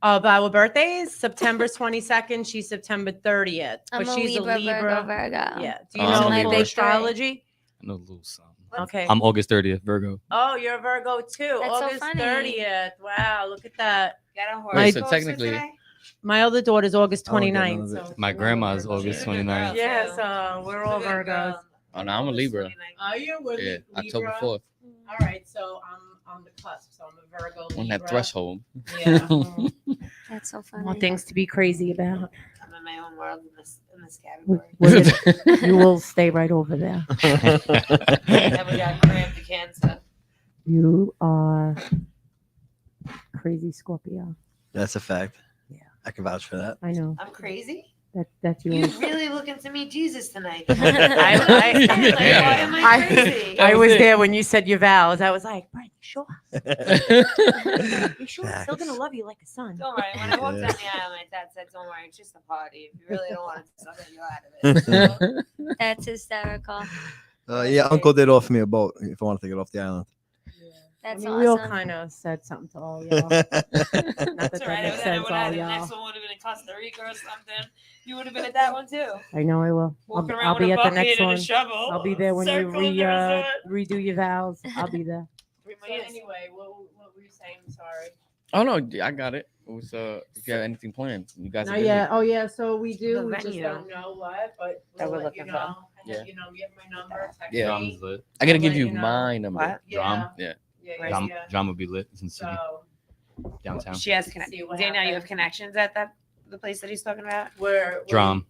Of our birthdays, September 22nd. She's September 30th. I'm But a she's Libra, a Libra. Virgo, Virgo. Yeah. Do you Oh, I'm know a my Libra. big astrology? I know a little something. Okay. I'm August 30th, Virgo. Oh, you're a Virgo too. That's so August funny. 30th. Wow, look at that. Got a horse. My- so technically- My other daughter's August I don't get none 29th. of it. So My we're grandma's Virgos. August She's a good 29th. girl, Yeah, too. so we're all She's a good girl. Virgos. Oh no, I'm a Libra. Are you? We're Yeah. Libra? October 4th. All right, so I'm on the cusp. So I'm a Virgo. On that Libra. threshold. Yeah. That's so funny. More things to be crazy about. I'm in my own world in this category. You will stay right over there. Never got crammed to cancer. You are crazy Scorpio. That's a fact. Yeah. I can vouch for that. I know I'm crazy. that's you. You really looking to meet Jesus tonight? Why am I crazy? I was there when you said your vows. I was like, Brent, you sure? You sure? Facts. Still gonna love you like a son. Don't worry. When I walked down the aisle, my dad said, "Don't worry, it's just a party. If you really don't want to, I'll get you out of it." That's hysterical. Yeah, Uncle did offer me a boat if I wanted to get off the island. That's I mean, we all awesome. kind of said something to all y'all. Not That's that all right. that makes If that sense, would all have the y'all. next one would have been in Costa Rica or something. You would have been at that one too. I know I will. Walking I'll around be with a at the bucket next and one. a shovel. I'll be there when you circling the resort. redo your vows. I'll be there. Three So months. anyway, what were you saying? Sorry. Oh no, I got it. What's if you have anything planned? You guys. Not yet. Oh yeah, so we do. The We just venue. don't know what, but That we'll we're let you looking for. know. Yeah. You know, get my number. Text Yeah. Drama's me. lit. I gotta I'll give let you you know. my number. What? Drum? Yeah. Where's Drama, drama will be lit. It's in the city, So downtown. She has See what Dana, you have happens. connections at the place that he's talking about? we're Drum.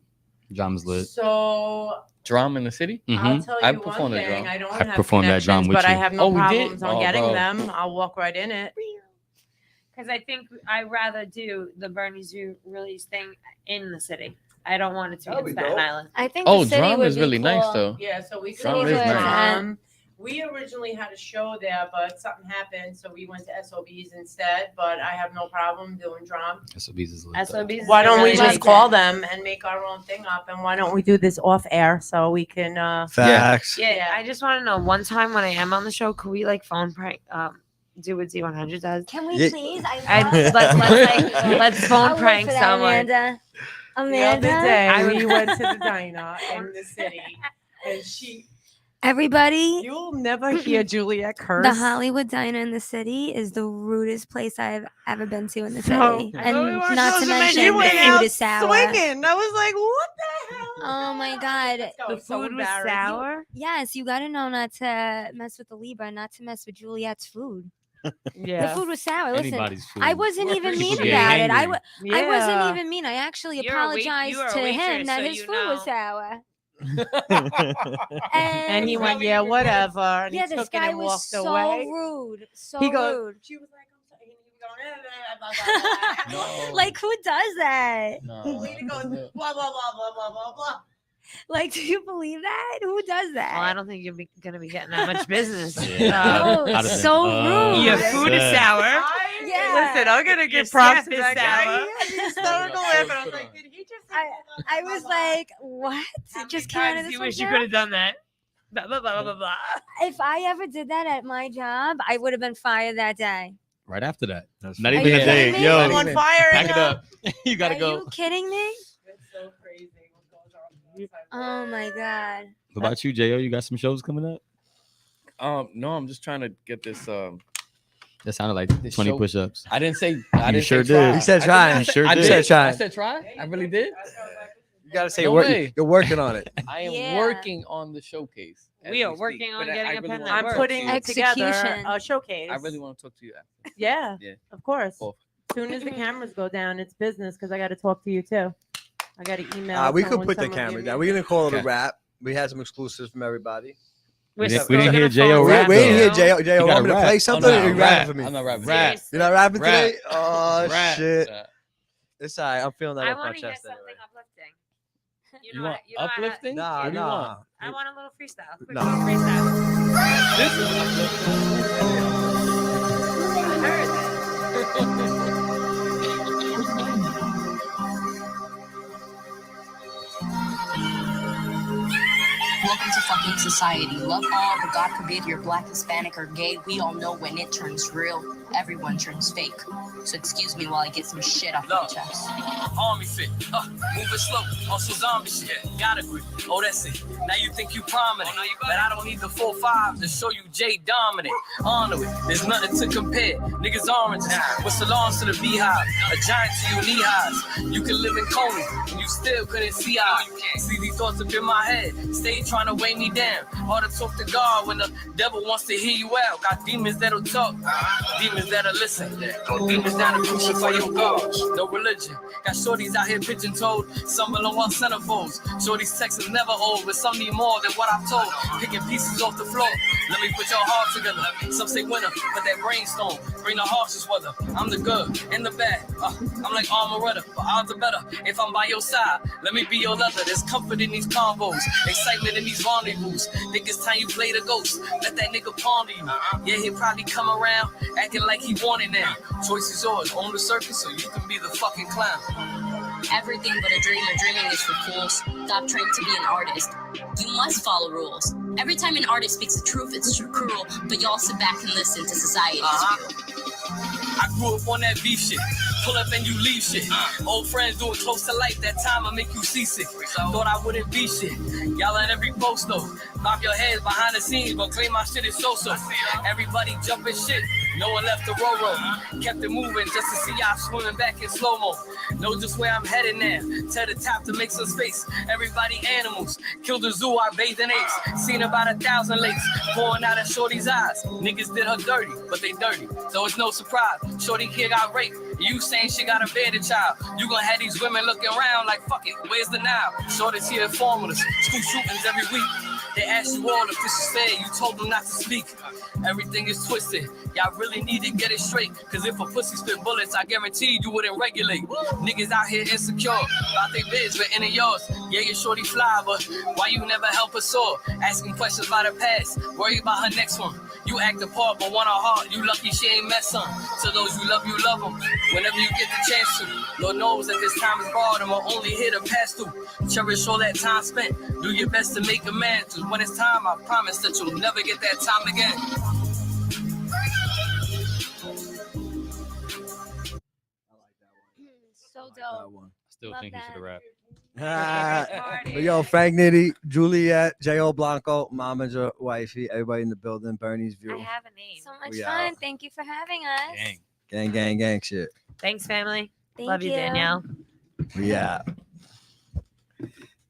Drum's lit. So Drum in the city. I'll Mm-hmm. tell I you one performed at thing. Drum. I don't I have performed at Drum connections, with but I you. have no Oh, we did? problems on Oh, getting bro. them. I'll walk right in it. Because I think I'd rather do the Bernie's release thing in the city. I don't want it to be That'd in be Staten dope. Island. I think Oh, the city Drum would is be really nice cool. though. Yeah, so we could Drum go is to nice. Drum. We originally had a show there, but something happened, so we went to SOBs instead. But I have no problem doing Drum. SOBs is lit. though. SOBs is Why don't we really just nice. call them and make our own thing up? And why don't we do this off air so we can? Facts. Yeah, I just want to know. One time when I am on the show, could we like phone prank? Do what Z100 does. Can we Yeah. please? Let's phone prank someone. Amanda. The other Amanda. day we went to the diner in the city, and Everybody, you'll never hear Juliet curse. the Hollywood Diner in the city is the rudest place I've ever been to in the So- city. So And we were not to supposed to mention you the went food out is sour. swinging. I was like, what the hell? Oh my God. Let's go. The It's so food was embarrassing. sour. Yes, you gotta know not to mess with the Libra, not to mess with Juliet's food. Yeah. The food was sour. Listen, Anybody's food. I wasn't even People mean get about it. I hangry. I wasn't even mean. I actually You're a wait- apologized you are a to him waitress, that so his you food was know. sour. And he went, yeah, whatever. And Yeah, he this took it guy and was walked so away. rude. So He goes, rude. she was like, I'm sorry. And he was going, No. Like, who does that? No. Lena goes, blah, blah, blah, blah, blah, blah, blah. Like, do you believe that? Who does that? Well, I don't think you're gonna be getting that much business. Yeah. No, I'd have it's been so rude. Your upset. food is sour. Yeah. Listen, I'm going to Your give props staff to is that guy. sour. He had the hysterical laugh. And I was like, did he just say blah, I blah, was blah, like, what? It just came out of this You one wish you now? could have done that. Blah blah blah blah blah. If I ever did that at my job, I would have been fired that day. Right after that. That's Not Are even you a day. kidding me? Yo, I'm on fire. pack in it the- up. You gotta Are go. you kidding me? It's so crazy what goes on. It's like, Oh my God. What about you, Jo? You got some shows coming up? No, I'm just trying to get this. That sounded like This 20 show- push-ups. I didn't say. I You didn't sure say did. try. He said I try. didn't You say- sure I did. You said try. I said try. I really did. You gotta say No work. way. You're working on it. I am Yeah. working on the showcase. as We are speak, working on but getting a really pen wanna that I'm talk works. to putting you. it together, Execution. a showcase. I really want to talk to you after. Yeah, Yeah. of course. Cool. As soon as the cameras go down, it's business because I got to talk to you too. I got to email. We could someone put the some of your camera down. We're gonna call it a Okay. wrap. We had some exclusives from everybody. We're We didn't still hear gonna J.O. phone We rap, ain't though. here, you. J.O. J.O. You Want gotta me to rap. play Oh, something? no, Or you I'm rapping rap. for me? I'm not rapping. Rap. You're not rapping Rap. today? Oh Rap. shit! It's alright. I'm feeling that I off my want to hear chest something anyway. uplifting. You want uplifting? Nah, What do you nah. want? I want a little freestyle. Quick No. little freestyle. This is uplifting. I heard that. Welcome to fucking society. Love all, but God forbid you're black, Hispanic, or gay. We all know when it turns real, everyone turns fake. So excuse me while I get some shit off my chest. Army fit, moving slow, on some zombie shit. Gotta agree. Oh, that's it. Now you think you prominent, but I don't need the 4-5 to show you J dominant. Honor it, there's nothing to compare. Niggas oranges, what's the loss to the beehive? A giant to your knee highs. You can live in Coney, and you still couldn't see how. See these thoughts up in my head, stay trying to weigh me down. Hard to talk to God when the devil wants to hear you out. Got demons that'll talk, demons that'll listen. Demons that'll crucify your God. No religion. Got shorties out here pigeon-toed, some below on centerfolds. Shorties text is never old, but some need more than what I'm told. Picking pieces off the floor, let me put your heart together. Some say winner, but that brainstorm, bring the harshest weather. I'm the good and the bad, I'm like Armoretta, but odds are better if I'm by your side. Let me be your leather, there's comfort in these combos, excitement in these rendezvous. Think it's time you play the ghost, let that nigga ponder you. Yeah, he'll probably come around, acting like he want it now. Choice is yours, on the surface, so you can be the fucking clown. Everything but a dream, and dreaming is for fools. Stop trying to be an artist. You must follow rules. Every time an artist speaks the truth, it's too cruel, but y'all sit back and listen to society's view. I grew up on that beef shit. Pull up and you leave shit. Old friends doing close to life, that time I make you seasick. Thought I wouldn't be shit. Y'all at every post though. Bob your heads behind the scenes, but claim my shit is so-so. Everybody jumping shit. No one left the row. Kept it moving just to see y'all swimming back in slow-mo. Know just where I'm headed now. To the top to make some space. Everybody animals. Killed the zoo, I bathed in apes. Seen about 1,000 lakes. Pouring out of Shorty's eyes. Niggas did her dirty, but they dirty. So it's no surprise. Shorty here got raped. You saying she got a baby child. You gonna have these women looking around like, fuck it, where's the now? Shorty's here informing us. School shootings every week. They asked you all if this is fair, you told them not to speak. Everything is twisted, y'all really need to get it straight. Cause if a pussy spit bullets, I guarantee you wouldn't regulate. Niggas out here insecure, about they biz, but any yours. Yeah, your shorty fly, but why you never help her soar? Asking questions about her past, worry about her next one. You act apart, but want her heart, you lucky she ain't met some. To those you love them, whenever you get the chance to. Lord knows that this time is borrowed and we're only here to pass through. Cherish all that time spent, do your best to make amends. When it's time, I promise that you'll never get that time again. So That dope. one. I still Love think he should have that. rapped. But yo, Frank Nitty, Juliet, J.O. Blanco, Mama's your wifey, everybody in the building, Bernie's I view. have a name. So much We fun. out. Thank you for having us. Dang. Gang, gang, gang shit. Thanks, family. Thank Love you, Danielle. We out.